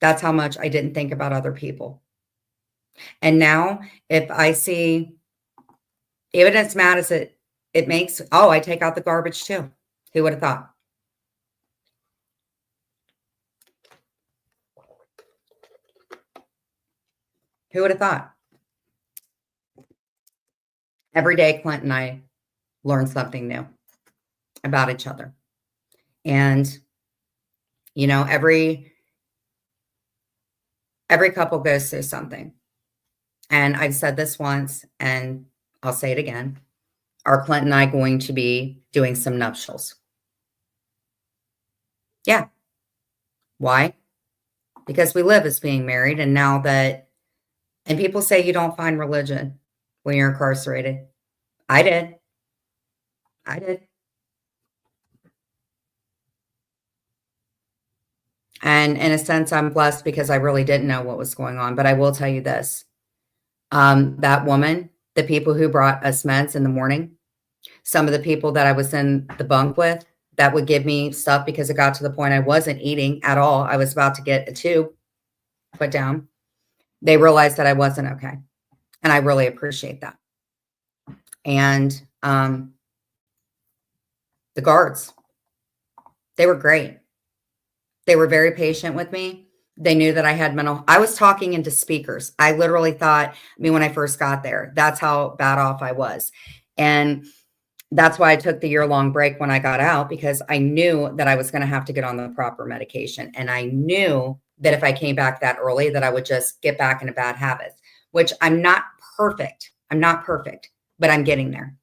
That's how much I didn't think about other people. And now if I see, even as mad as it makes, oh, I take out the garbage too. Who would have thought? Who would have thought? Every day, Clint and I learn something new about each other. And, you know, every couple goes through something. And I've said this once, and I'll say it again. Are Clint and I going to be doing some nuptials? Yeah. Why? Because we live as being married. And now that, and people say you don't find religion when you're incarcerated. I did. And in a sense, I'm blessed because I really didn't know what was going on. But I will tell you this. That woman, the people who brought us meds in the morning, some of the people that I was in the bunk with that would give me stuff because it got to the point I wasn't eating at all. I was about to get a tube put down. They realized that I wasn't okay. And I really appreciate that. And the guards, they were great. They were very patient with me. They knew that I had I was talking into speakers. I literally thought, when I first got there, that's how bad off I was. And that's why I took the year-long break when I got out, because I knew that I was going to have to get on the proper medication. And I knew that if I came back that early, that I would just get back into bad habits, which I'm not perfect. I'm not perfect, but I'm getting there.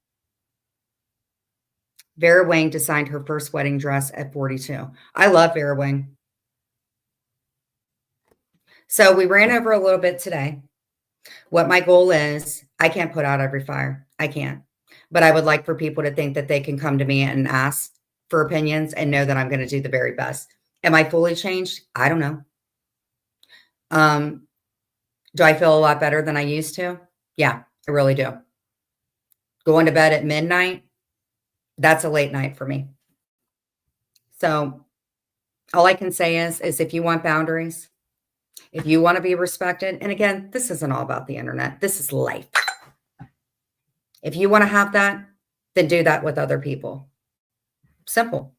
Vera Wang designed her first wedding dress at 42. I love Vera Wang. So we ran over a little bit today. What my goal is, I can't put out every fire. I can't. But I would like for people to think that they can come to me and ask for opinions and know that I'm going to do the very best. Am I fully changed? I don't know. Do I feel a lot better than I used to? Yeah, I really do. Going to bed at midnight, that's a late night for me. So all I can say is if you want boundaries, if you want to be respected, and again, this isn't all about the internet. This is life. If you want to have that, then do that with other people. Simple.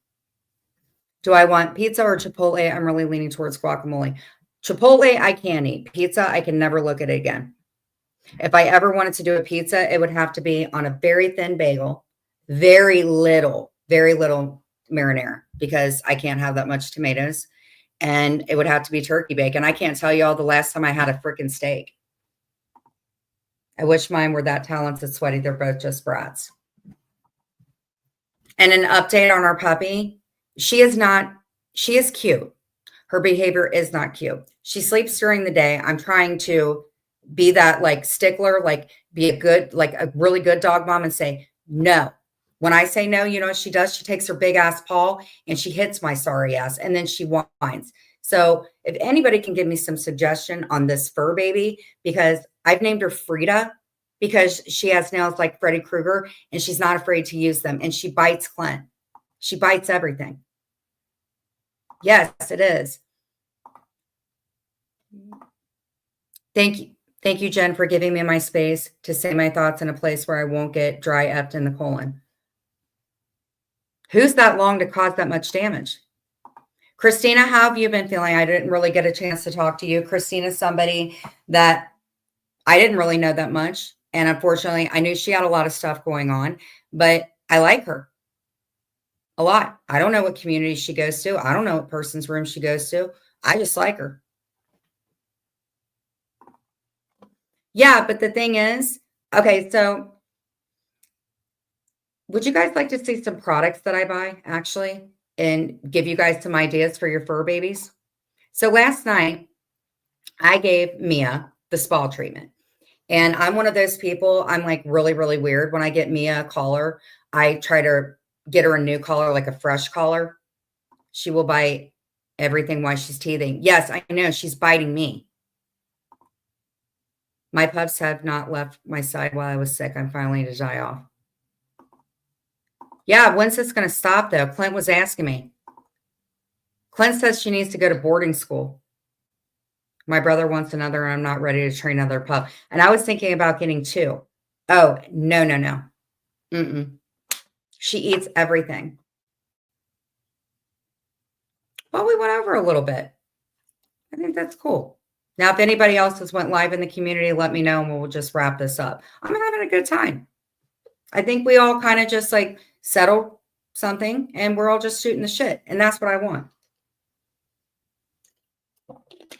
Do I want pizza or Chipotle? I'm really leaning towards guacamole. Chipotle, I can eat. Pizza, I can never look at it again. If I ever wanted to do a pizza, it would have to be on a very thin bagel, very little marinara, because I can't have that much tomatoes. And it would have to be turkey bacon. I can't tell you all the last time I had a freaking steak. I wish mine were that talented, sweaty. They're both just brats. And an update on our puppy. She is cute. Her behavior is not cute. She sleeps during the day. I'm trying to be that like stickler, like be a really good dog mom and say no. When I say no, you know what she does? She takes her big ass paw and she hits my sorry ass and then she whines. So if anybody can give me some suggestion on this fur baby, because I've named her Frida because she has nails like Freddy Krueger and she's not afraid to use them. And she bites Clint. She bites everything. Yes, it is. Thank you. Thank you, Jen, for giving me my space to say my thoughts in a place where I won't get dry effed in the colon. Who's that long to cause that much damage? Christina, how have you been feeling? I didn't really get a chance to talk to you. Christina's somebody that I didn't really know that much. And unfortunately, I knew she had a lot of stuff going on, but I like her a lot. I don't know what community she goes to. I don't know what person's room she goes to. I just like her. Yeah, but the thing is, okay, so would you guys like to see some products that I buy, actually, and give you guys some ideas for your fur babies? So last night, I gave Mia the spa treatment. And I'm one of those people, I'm like really, really weird. When I get Mia a collar, I try to get her a new collar, like a fresh collar. She will bite everything while she's teething. Yes, I know she's biting me. My pups have not left my side while I was sick. I'm finally to die off. Yeah, when's this going to stop, though? Clint was asking me. Clint says she needs to go to boarding school. My brother wants another, and I'm not ready to train another pup. And I was thinking about getting 2. Oh, no, no, no. Mm-mm. She eats everything. Well, we went over a little bit. I think that's cool. Now, if anybody else has went live in the community, let me know, and we'll just wrap this up. I'm having a good time. I think we all kind of just like settled something, and we're all just shooting the shit. And that's what I want.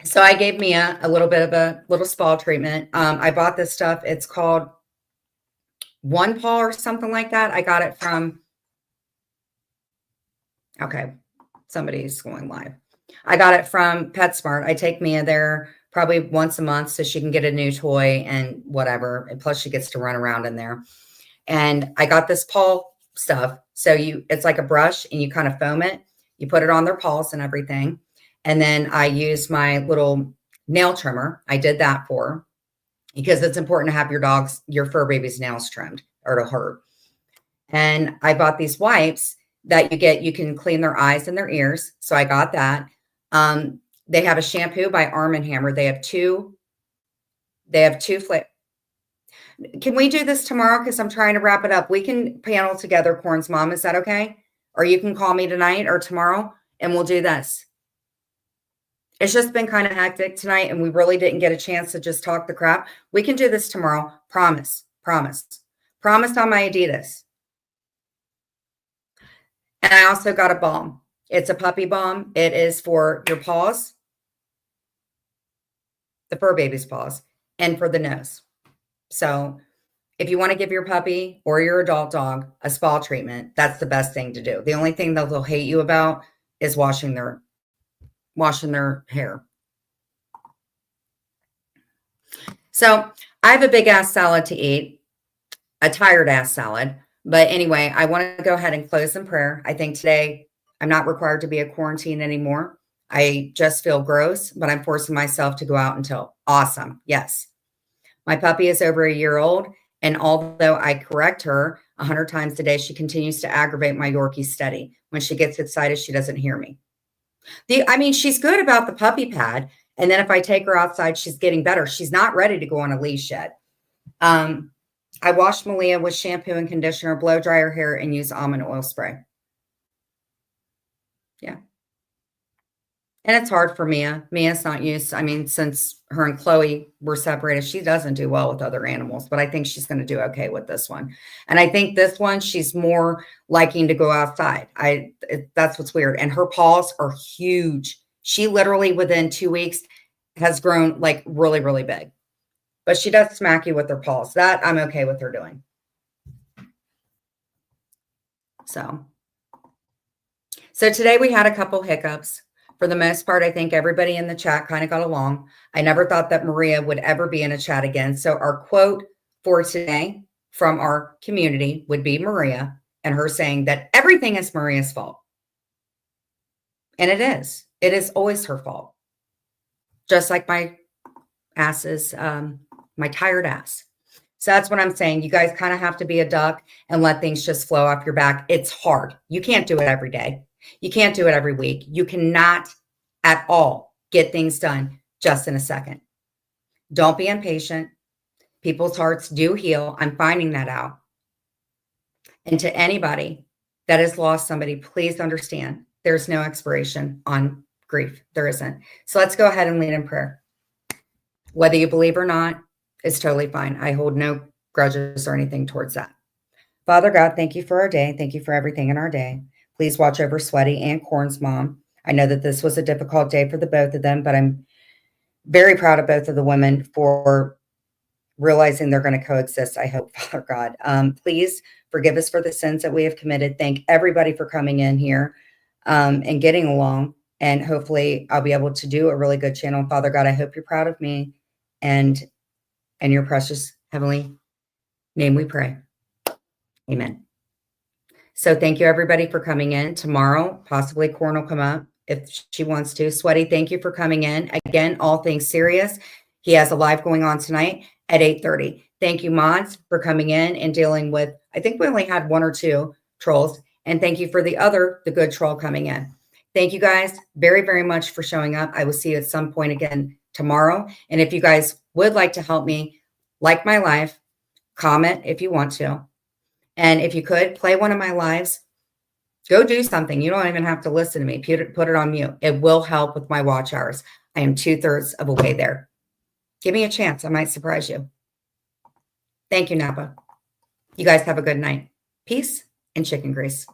So I gave Mia a little bit of a little spa treatment. I bought this stuff. It's called One Paw or something like that. I got it from, okay, somebody's going live. I got it from PetSmart. I take Mia there probably once a month so she can get a new toy and whatever. And plus she gets to run around in there. And I got this paw stuff. So it's like a brush and you kind of foam it. You put it on their paws and everything. And then I used my little nail trimmer. I did that for her because it's important to have your fur baby's nails trimmed or it'll hurt. And I bought these wipes that you can clean their eyes and their ears. So I got that. They have a shampoo by Arm & Hammer. They have two flavors. Can we do this tomorrow? Because I'm trying to wrap it up. We can panel together, Corn's mom. Is that okay? Or you can call me tonight or tomorrow and we'll do this. It's just been kind of hectic tonight and we really didn't get a chance to just talk the crap. We can do this tomorrow. Promise. Promise. Promise on my Adidas. And I also got a balm. It's a puppy balm. It is for your paws, the fur baby's paws, and for the nose. So if you want to give your puppy or your adult dog a spa treatment, that's the best thing to do. The only thing that they'll hate you about is washing their hair. So I have a big ass salad to eat, a tired ass salad. But anyway, I want to go ahead and close in prayer. I think today I'm not required to be a quarantine anymore. I just feel gross, but I'm forcing myself to go out until awesome. Yes. My puppy is over a year old. And although I correct her 100 times a day, she continues to aggravate my Yorkie steady. When she gets excited, she doesn't hear me. She's good about the puppy pad. And then if I take her outside, she's getting better. She's not ready to go on a leash yet. I wash Malia with shampoo and conditioner, blow dry her hair, and use almond oil spray. Yeah. And it's hard for Mia. Mia's not used. Since her and Chloe were separated, she doesn't do well with other animals, but I think she's going to do okay with this one. And I think this one, she's more liking to go outside. That's what's weird. And her paws are huge. She literally within 2 weeks has grown like really, really big. But she does smack you with her paws. That I'm okay with her doing. So today we had a couple hiccups. For the most part, I think everybody in the chat kind of got along. I never thought that Maria would ever be in a chat again. So our quote for today from our community would be Maria and her saying that everything is Maria's fault. And it is. It is always her fault. Just like my ass is my tired ass. So that's what I'm saying. You guys kind of have to be a duck and let things just flow off your back. It's hard. You can't do it every day. You can't do it every week. You cannot at all get things done just in a second. Don't be impatient. People's hearts do heal. I'm finding that out. And to anybody that has lost somebody, please understand there's no expiration on grief. There isn't. So let's go ahead and lead in prayer. Whether you believe or not, it's totally fine. I hold no grudges or anything towards that. Father God, thank you for our day. Thank you for everything in our day. Please watch over Sweaty and Corn's mom. I know that this was a difficult day for the both of them, but I'm very proud of both of the women for realizing they're going to coexist. I hope, Father God. Please forgive us for the sins that we have committed. Thank everybody for coming in here and getting along. And hopefully I'll be able to do a really good channel. Father God, I hope you're proud of me and in your precious heavenly name we pray. Amen. So thank you everybody for coming in. Tomorrow, possibly Corn will come up if she wants to. Sweaty, thank you for coming in. Again, all things serious. He has a live going on tonight at 8:30. Thank you, mods, for coming in and dealing with, I think we only had 1 or 2 trolls. And thank you for the good troll coming in. Thank you guys very, very much for showing up. I will see you at some point again tomorrow. And if you guys would like to help me like my live, comment if you want to. And if you could play one of my lives, go do something. You don't even have to listen to me. Put it on mute. It will help with my watch hours. I am 2/3 of a way there. Give me a chance. I might surprise you. Thank you, Napa. You guys have a good night. Peace and chicken grease.